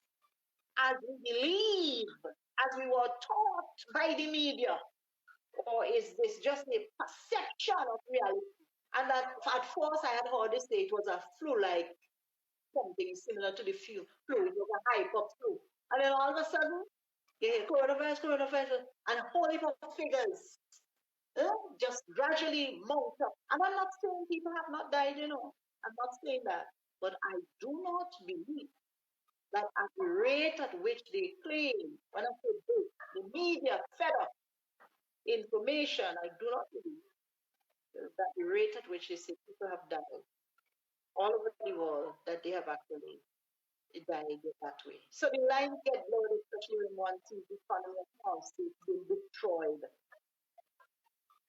as we believe, as we were taught by the media? Or is this just a perception of reality? And that at first I had heard this say it was a flu-like something similar to the flu. It was a hype-up flu. And then all of a sudden, you hear coronavirus, and a whole heap of figures just gradually mount up. And I'm not saying people have not died, I'm not saying that. But I do not believe that at the rate at which they claim, when I say this, the media fed up information, I do not believe that the rate at which they say people have died all over the world, that they have actually died that way. So the lines get blurred, especially when one sees the economy of our state being destroyed.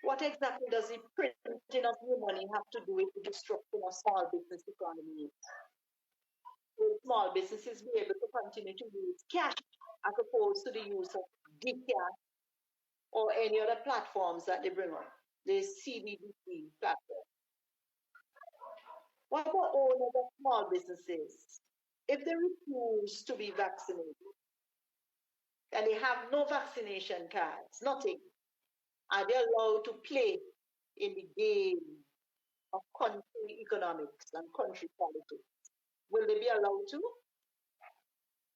What exactly does the printing of new money have to do with the destruction of small business economy? Will small businesses be able to continue to use cash as opposed to the use of Gcash or any other platforms that they bring up? The CBDC platform. What about owners of small businesses? If they refuse to be vaccinated and they have no vaccination cards, nothing, are they allowed to play in the game of country economics and country politics? Will they be allowed to?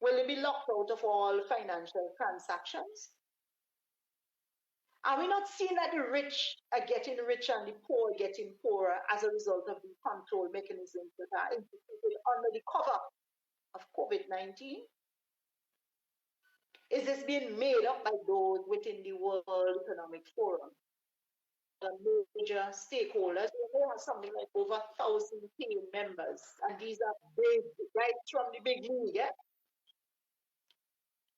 Will they be locked out of all financial transactions? Are we not seeing that the rich are getting richer and the poor are getting poorer as a result of the control mechanisms that are instituted under the cover of COVID-19? Is this being made up by those within the World Economic Forum? The major stakeholders, they have something like over 1,000 paying members, and these are big, right from the big league. Yeah?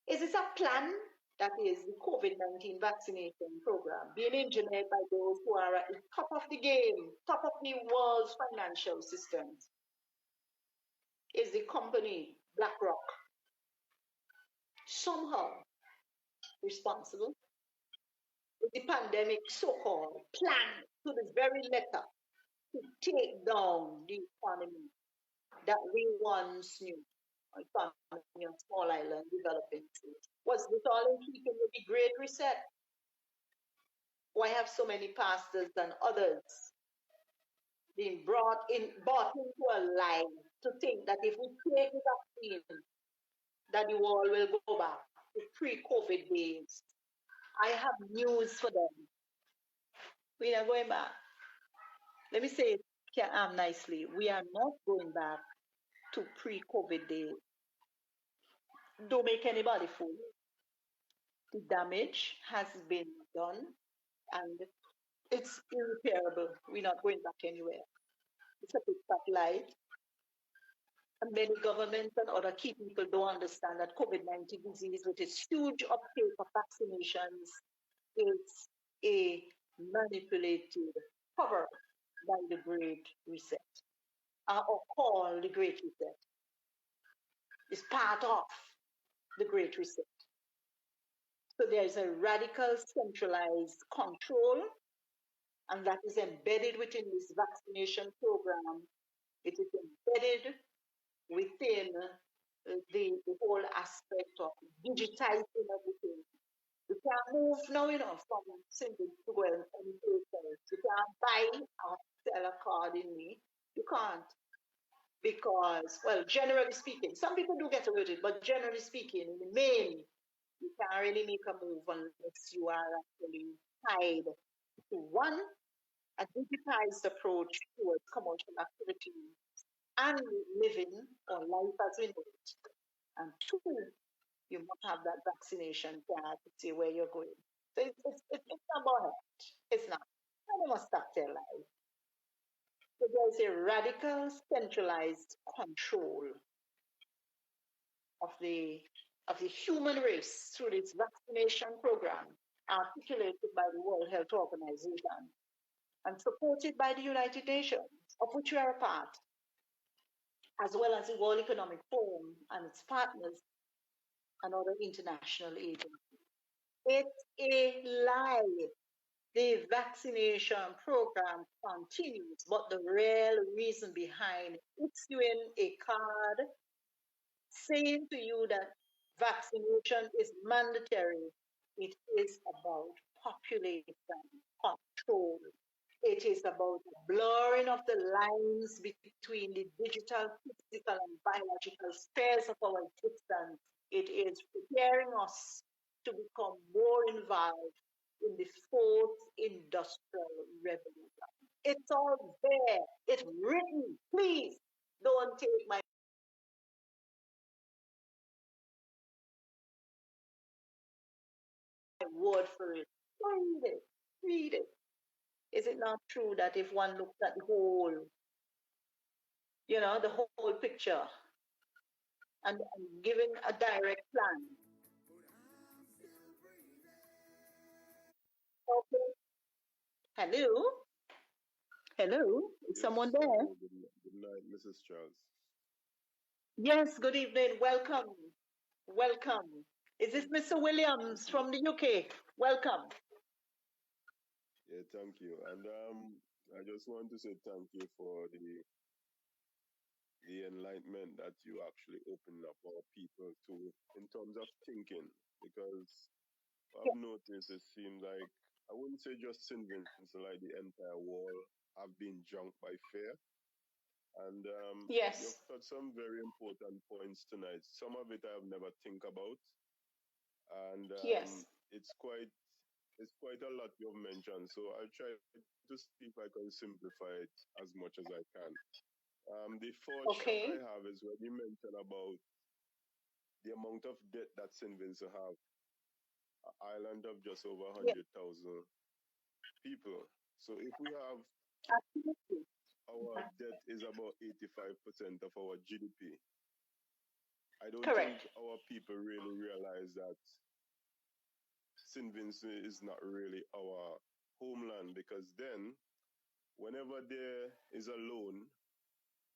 Is this a plan? That is the COVID-19 vaccination program being engineered by those who are at the top of the game, top of the world's financial systems. Is the company BlackRock somehow responsible? Is the pandemic so-called planned to this very letter to take down the economy that we once knew. Economy on small island developing states. Was this all in keeping with the Great Reset? Why have so many pastors and others been bought into a lie to think that if we take the vaccine, that the world will go back to pre-COVID days? I have news for them. We are going back. Let me say it nicely. We are not going back to pre-COVID days. Don't make anybody fool. The damage has been done and it's irreparable. We're not going back anywhere. It's a big fat lie. And many governments and other key people don't understand that COVID-19 disease, with its huge uptake of vaccinations, is a manipulated cover by the Great Reset, or called the Great Reset. It's part of the Great Reset. So there is a radical centralized control, and that is embedded within this vaccination program. It is embedded within the whole aspect of digitizing everything. You can't move now, from single to go any place else. You can't buy or sell accordingly. You can't. Because, well, generally speaking, some people do get away with it, but generally speaking, in the main, you can't really make a move unless you are actually tied to one, a digitized approach towards commercial activity and living or life as we know it. And two, you must have that vaccination card to see where you're going. So it's not about it. It's not. And they must stop their life. So there's a radical centralized control of the human race through this vaccination program articulated by the World Health Organization and supported by the United Nations, of which we are a part, as well as the World Economic Forum and its partners and other international agencies. It's a lie. The vaccination program continues, but the real reason behind issuing a card saying to you that vaccination is mandatory, it is about population control. It is about blurring of the lines between the digital, physical, and biological spheres of our existence. It is preparing us to become more involved in the fourth industrial revolution. It's all there. It's written. Please don't take my word for it. Read it. Read it. Is it not true that if one looks at the whole, the whole picture and giving a direct plan? Okay. Hello? Hello? Is someone there? Hello, good night, Mrs. Charles. Yes, good evening. Welcome. Welcome. Is this Mr. Williams Thank you. from the UK? Welcome. Yeah, thank you. And I just want to say thank you for the enlightenment that you actually opened up our people to in terms of thinking, because I've noticed it seems like I wouldn't say just St. Vincent, like the entire world have been drunk by fear. And Yes. you've touched some very important points tonight. Some of it I've never think about, and Yes. it's quite a lot you've mentioned. So I'll try to see if I can simplify it as much as I can. The first shock Okay. I have is when you mention about the amount of debt that St. Vincent have, an island of just over Yes. 100,000 people. So if we have Absolutely. our debt is about 85% of our GDP, I don't think Correct. our people really realize that St. Vincent is not really our homeland, because then whenever there is a loan,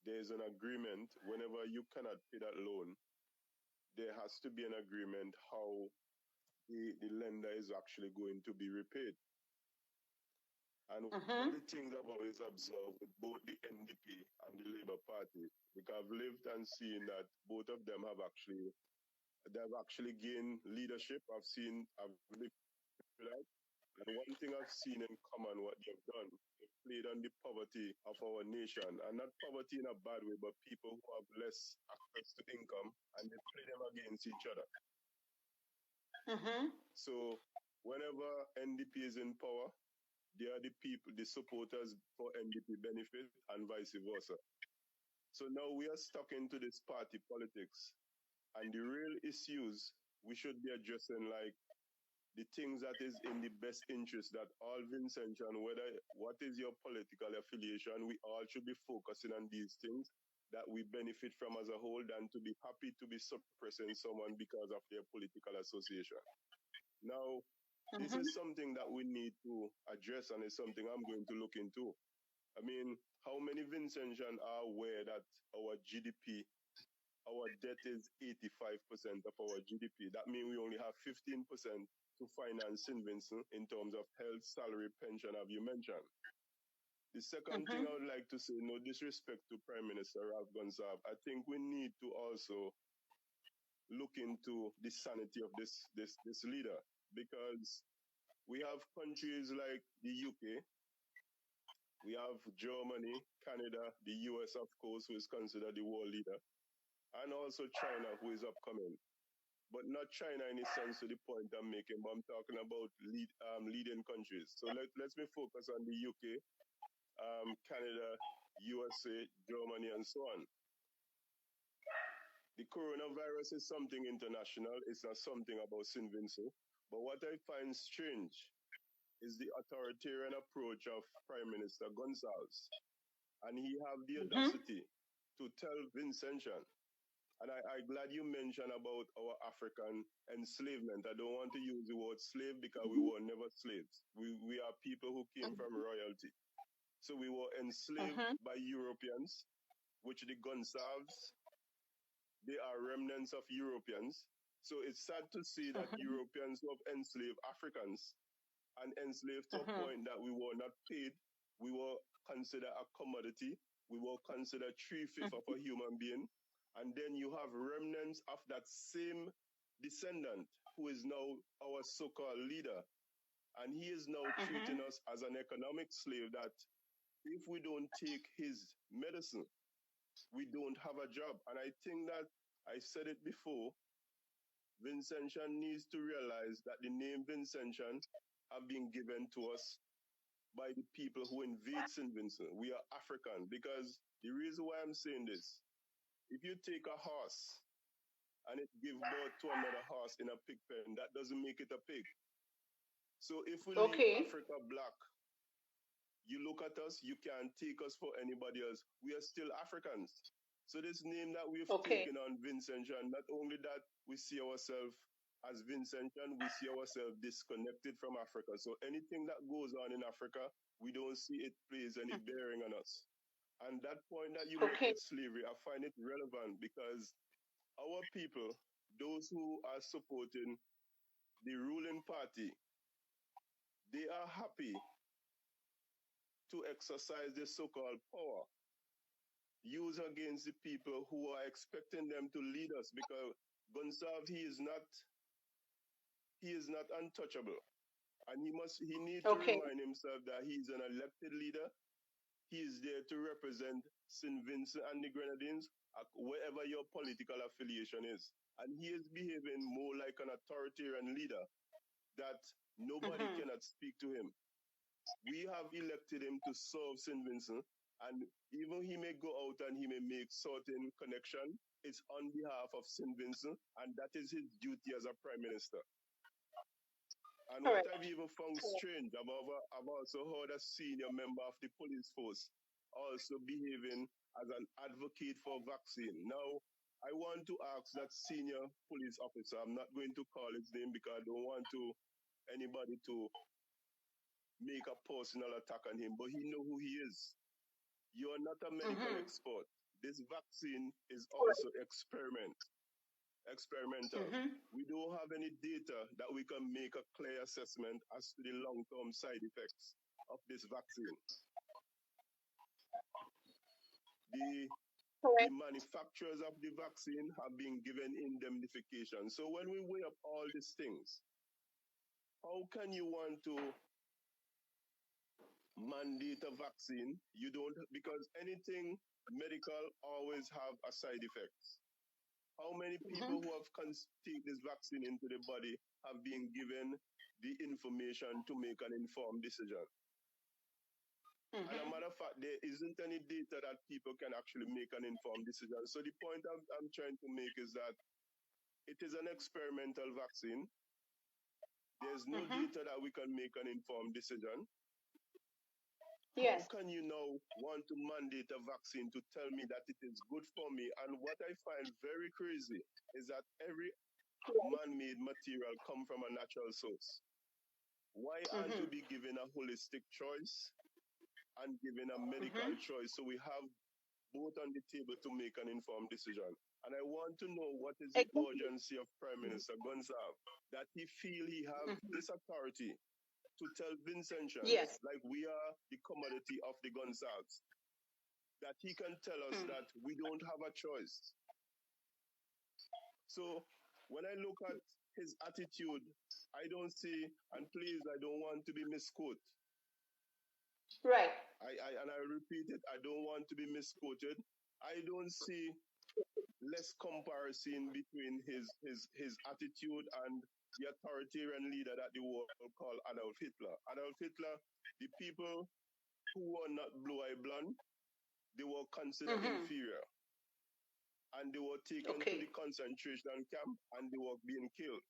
there is an agreement. Whenever you cannot pay that loan, there has to be an agreement how the lender is actually going to be repaid. And one of Mhm. the things I've always observed with both the NDP and the Labour Party, because I've lived and seen that both of them they've actually gained leadership. I've lived that. And one thing I've seen in common, what they've done, they've played on the poverty of our nation, and not poverty in a bad way, but people who have less access to income, and they play them against each other. Mhm. So whenever NDP is in power, they are the people, the supporters for NDP benefit, and vice versa. So now we are stuck into this party politics, and the real issues we should be addressing, like the things that is in the best interest that all Vincentian, whether what is your political affiliation, we all should be focusing on these things that we benefit from as a whole than to be happy to be suppressing someone because of their political association. Now, this Mhm. is something that we need to address, and it's something I'm going to look into. I mean, how many Vincentian are aware that our GDP, our debt is 85% of our GDP? That means we only have 15% to finance St. Vincent in terms of health, salary, pension, have you mentioned. The second thing Mhm. I would like to say, no disrespect to Prime Minister Ralph Gonsalve, I think we need to also look into the sanity of this leader, because we have countries like the UK, we have Germany, Canada, the US, of course, who is considered the world leader, and also China, who is upcoming. But not China in a sense to the point I'm making, but I'm talking about leading countries. So let's me focus on the UK, Canada, USA, Germany, and so on. The coronavirus is something international. It's not something about St. Vincent. But what I find strange is the authoritarian approach of Prime Minister Gonsalves. And he have the Mhm. audacity to tell Vincentian, and I'm glad you mentioned about our African enslavement. I don't want to use the word slave because we Mhm. were never slaves. We are people who came from royalty. So we were enslaved Mhm. by Europeans, which the Gonsalves, they are remnants of Europeans. So it's sad to see that Mhm. Europeans who have enslaved Africans and enslaved to a Mhm. point that we were not paid. We were considered a commodity. We were considered three-fifths of a human being. And then you have remnants of that same descendant who is now our so-called leader. And he is now treating Mhm. us as an economic slave that if we don't take his medicine, we don't have a job. And I think that I said it before, Vincentian needs to realize that the name Vincentian have been given to us by the people who invade St. Vincent. We are African, because the reason why I'm saying this, if you take a horse and it give birth to another horse in a pig pen, that doesn't make it a pig. So if we leave Okay. Africa black, you look at us, you can't take us for anybody else. We are still Africans. So this name that we've Okay. taken on Vincentian, not only that we see ourselves as Vincentian, we see ourselves disconnected from Africa. So anything that goes on in Africa, we don't see it plays any bearing on us. And that point that you make Okay. with slavery, I find it relevant because our people, those who are supporting the ruling party, they are happy to exercise this so-called power used against the people who are expecting them to lead us, because Gonsalves, he is not untouchable. And he need to Okay. remind himself that he is an elected leader. He is there to represent St. Vincent and the Grenadines, wherever your political affiliation is. And he is behaving more like an authoritarian leader that nobody Mhm. cannot speak to him. We have elected him to serve St. Vincent, and even he may go out and he may make certain connection, it's on behalf of St. Vincent, and that is his duty as a prime minister. And what I've Correct. even found strange, I've also heard a senior member of the police force also behaving as an advocate for vaccine. Now, I want to ask that senior police officer, I'm not going to call his name because I don't want anybody to make a personal attack on him, but he know who he is. You are not a medical Mhm. expert. This vaccine is Correct. also experimental. Mhm. We don't have any data that we can make a clear assessment as to the long-term side effects. of this vaccine. The Correct. manufacturers of the vaccine have been given indemnification. So when we weigh up all these things, how can you want to mandate a vaccine? You don't, because anything medical always have a side effects. How many people who have take this vaccine into the body have been given the information to make an informed decision? And a matter of fact, there isn't any data that people can actually make an informed decision. So the point I'm trying to make is that it is an experimental vaccine. There's no data that we can make an informed decision. Yes. How can you now want to mandate a vaccine to tell me that it is good for me? And what I find very crazy is that every man-made material come from a natural source. Why aren't we be given a holistic choice and given a medical choice, so we have both on the table to make an informed decision? And I want to know what is the urgency of Prime Minister Gonsalves, that he feel he have this authority to tell Vincentians, Yes. like we are the commodity of the Gonsalves, that he can tell us that we don't have a choice. So when I look at his attitude, I don't see, and please, I don't want to be misquoted. Right. And I repeat it, I don't want to be misquoted. I don't see less comparison between his attitude and the authoritarian leader that the world called Adolf Hitler. Adolf Hitler, the people who were not blue-eye blonde, they were considered inferior. And they were taken to the concentration camp and they were being killed.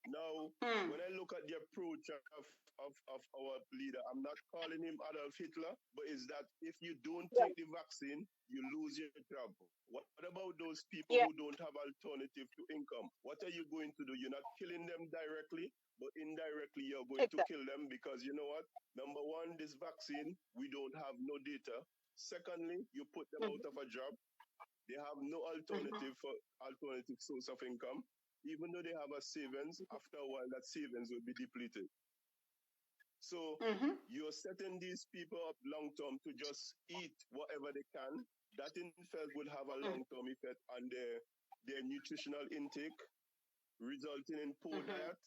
Now, when I look at the approach of our leader, I'm not calling him Adolf Hitler, but is that if you don't take the vaccine, you lose your job. What about those people who don't have alternative to income? What are you going to do? You're not killing them directly, but indirectly you're going to kill them, because you know what? Number one, this vaccine, we don't have no data. Secondly, you put them out of a job. They have no alternative source of income. Even though they have a savings, after a while that savings will be depleted. So you're setting these people up long term to just eat whatever they can. That in fact will have a long term effect on their nutritional intake, resulting in poor diet.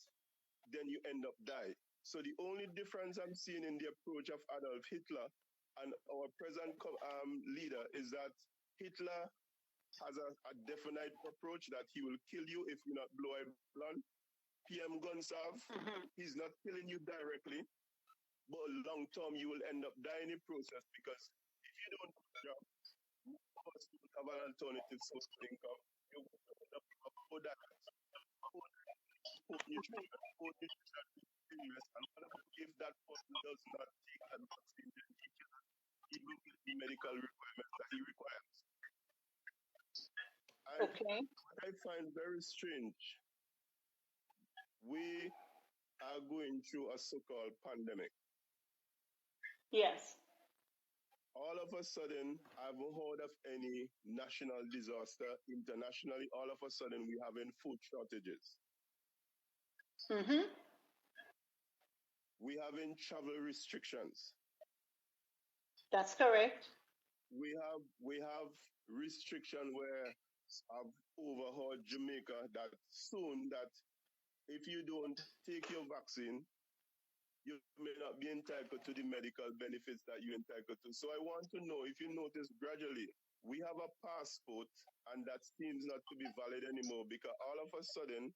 Then you end up die. So the only difference I'm seeing in the approach of Adolf Hitler and our present leader is that Hitler has a definite approach that he will kill you if you're not blue-eye blonde. PM Gonsalves, he's not killing you directly, but long term you will end up dying in process, because if you don't have a job, most people have an alternative source of income. You will end up with a poor diet, poor nutrition, and what about if that person does not take that vaccine, then he cannot even get the medical requirements that he requires. And what I find very strange, we are going through a so-called pandemic. Yes. All of a sudden, I haven't heard of any national disaster. Internationally, all of a sudden, we're having food shortages. We're having travel restrictions. That's correct. We have restriction where I've overheard Jamaica that soon that if you don't take your vaccine, you may not be entitled to the medical benefits that you're entitled to. So I want to know, if you notice gradually, we have a passport and that seems not to be valid anymore, because all of a sudden,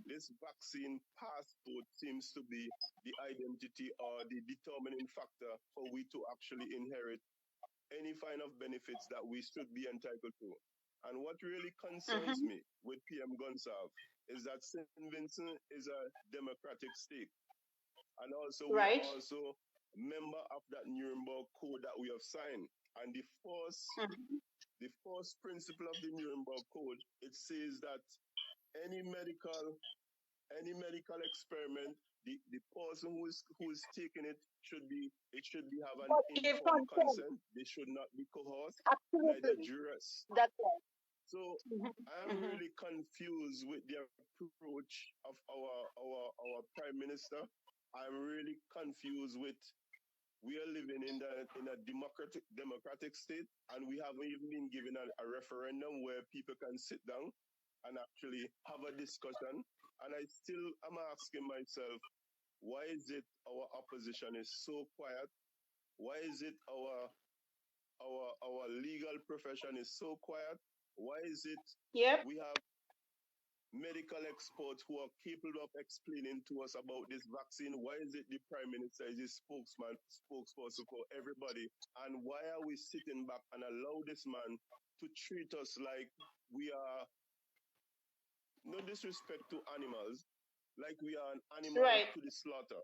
this vaccine passport seems to be the identity or the determining factor for we to actually inherit any kind of benefits that we should be entitled to. And what really concerns me with PM Gonsalves is that St. Vincent is a democratic state. And also, we are also member of that Nuremberg Code that we have signed. And the first principle of the Nuremberg Code, it says that any medical experiment, the person who is taking it should have an informed consent. They should not be coerced, neither duress. That's right. So I'm really confused with the approach of our Prime Minister. I'm really confused with we are living in a democratic state, and we haven't even been given a referendum where people can sit down and actually have a discussion. And I still am asking myself, why is it our opposition is so quiet? Why is it our legal profession is so quiet? Why is it Yep. we have medical experts who are capable of explaining to us about this vaccine? Why is it the Prime Minister is the spokesperson for everybody? And why are we sitting back and allow this man to treat us like we are, no disrespect to animals, like we are an animal Right. to the slaughter?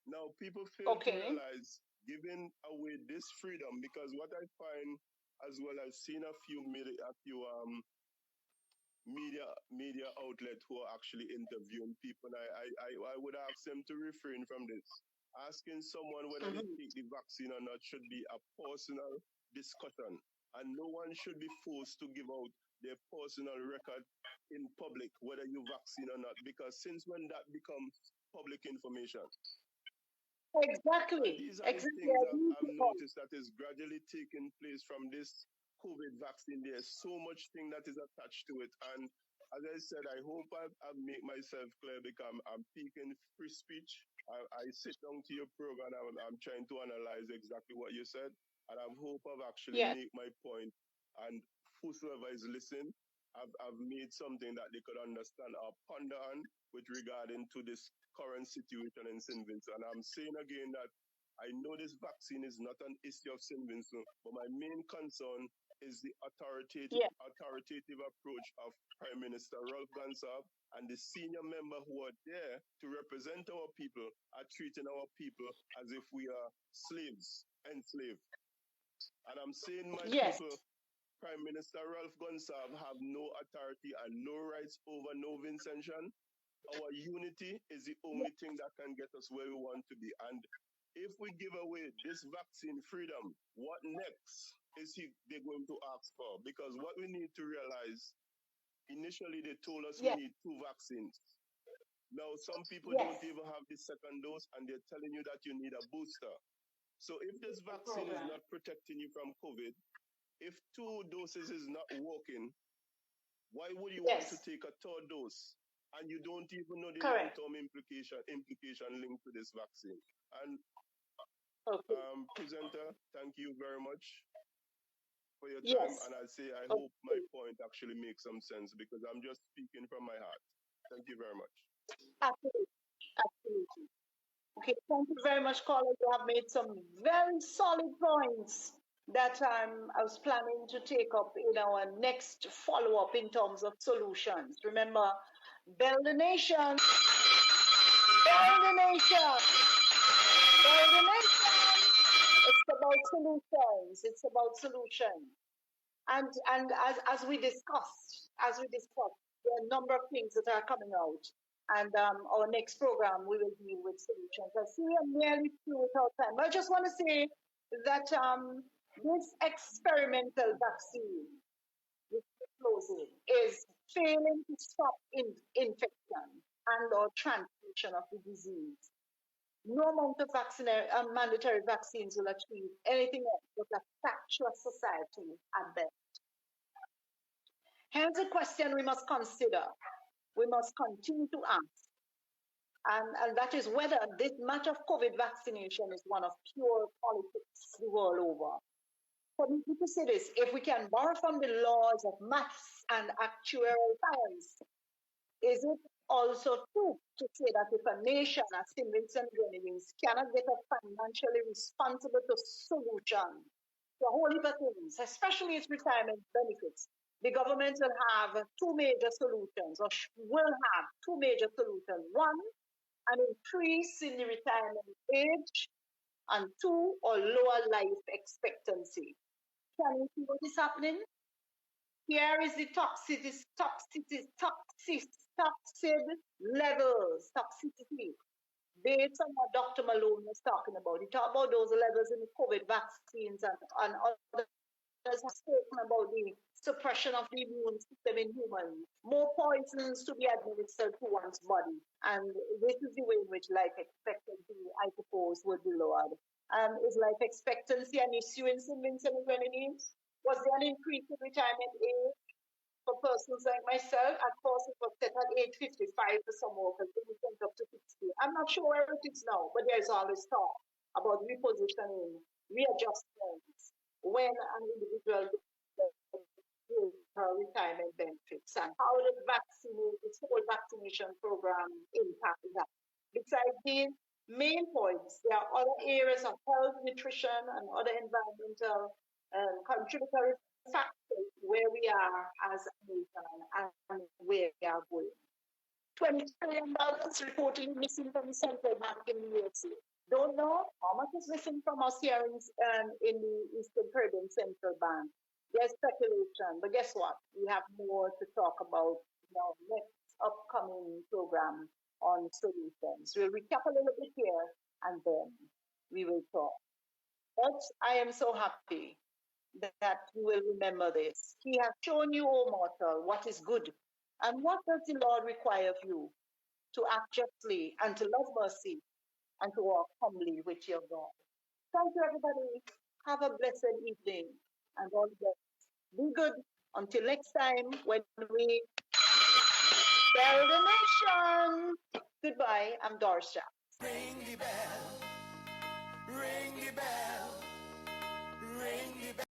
Now, people fail to Okay. realize giving away this freedom, because what I find, as well as seeing a few media outlet who are actually interviewing people. And I would ask them to refrain from this. Asking someone whether they Mm-hmm. take the vaccine or not should be a personal discussion. And no one should be forced to give out their personal record in public, whether you vaccine or not, because since when that becomes public information? And Exactly. these are the Exactly. things I agree with I've you, Paul. noticed that is gradually taking place from this COVID vaccine. There's so much thing that is attached to it. And as I said, I hope I make myself clear, because I'm speaking free speech. I sit down to your program. I'm trying to analyze exactly what you said. And I hope I've actually Yes. made my point. And whosoever is listening, I've made something that they could understand or ponder on with regarding to this current situation in St. Vincent. And I'm saying again that I know this vaccine is not an issue of St. Vincent, but my main concern is the Yes. authoritative approach of Prime Minister Ralph Gansab and the senior member who are there to represent our people are treating our people as if we are slaves, enslaved. And I'm saying, my Yes. people, Prime Minister Ralph Gansab have no authority and no rights over no Vincentian. Our unity is the only thing that can get us where we want to be. And if we give away this vaccine freedom, what next is they going to ask for? Because what we need to realize, initially they told us we Yes. need 2 vaccines. Now some people Yes. don't even have the second dose, and they're telling you that you need a booster. So if this The vaccine is program. not protecting you from COVID, if 2 doses is not working, why would you want to Yes. take a third dose? And you don't even know the Correct. long-term implication linked to this vaccine. And Okay. presenter, thank you very much for your time. Yes. And I say I hope my Okay. point actually makes some sense, because I'm just speaking from my heart. Thank you very much. Absolutely. Absolutely. Okay. Thank you very much, caller. You have made some very solid points that I was planning to take up in our next follow up in terms of solutions. Remember, build a nation, build a nation, build a nation. It's about solutions. It's about solutions. And as we discussed, there are a number of things that are coming out. And our next program, we will deal with solutions. I see we are nearly through with our time. But I just want to say that this experimental vaccine, which is closing, is failing to stop infection and or transmission of the disease. No amount of mandatory vaccines will achieve anything else but a fractious society at best. Hence, a question we must consider, we must continue to ask, and that is whether this matter of COVID vaccination is one of pure politics the world over. For me to say this, if we can borrow from the laws of maths and actuarial science, is it also true to say that if a nation, as St. Vincent Grenadines, cannot get a financially responsible solution to a whole heap of things, especially its retirement benefits, the government will have two major solutions, or will have two major solutions. One, an increase in the retirement age, and two, or lower life expectancy. Can you see what is happening? Here is the toxic levels, toxicity, based on what Dr. Malone was talking about. He talked about those levels in the COVID vaccines, and others have spoken about the suppression of the immune system in humans, more poisons to be administered to one's body. And this is the way in which life expectancy, I suppose, would be lowered. Is life expectancy an issue in St. Vincent and Grenadines? Was there an increase in retirement age for persons like myself? At first, it was set at age 55 for some workers, then it went up to 60. I'm not sure where it is now, but there's always talk about repositioning, readjustments, when an individual her retirement benefits, and how the this whole vaccination program impact that. Besides these main points, there are other areas of health, nutrition, and other environmental contributory factors where we are as a nation and where we are going. $20 trillion reportedly missing from the central bank in the USA. Don't know how much is missing from us here in the Eastern Caribbean Central Bank. There's speculation, but guess what? We have more to talk about in our next upcoming program on solutions. We'll recap a little bit here and then we will talk. But I am so happy that you will remember this. He has shown you, O mortal, what is good. And what does the Lord require of you? To act justly and to love mercy and to walk humbly with your God. Thank you, everybody. Have a blessed evening and all the best. Be good until next time when we tell the nation. Goodbye. I'm Doris Charles. Ring the bell, ring the bell, ring the bell.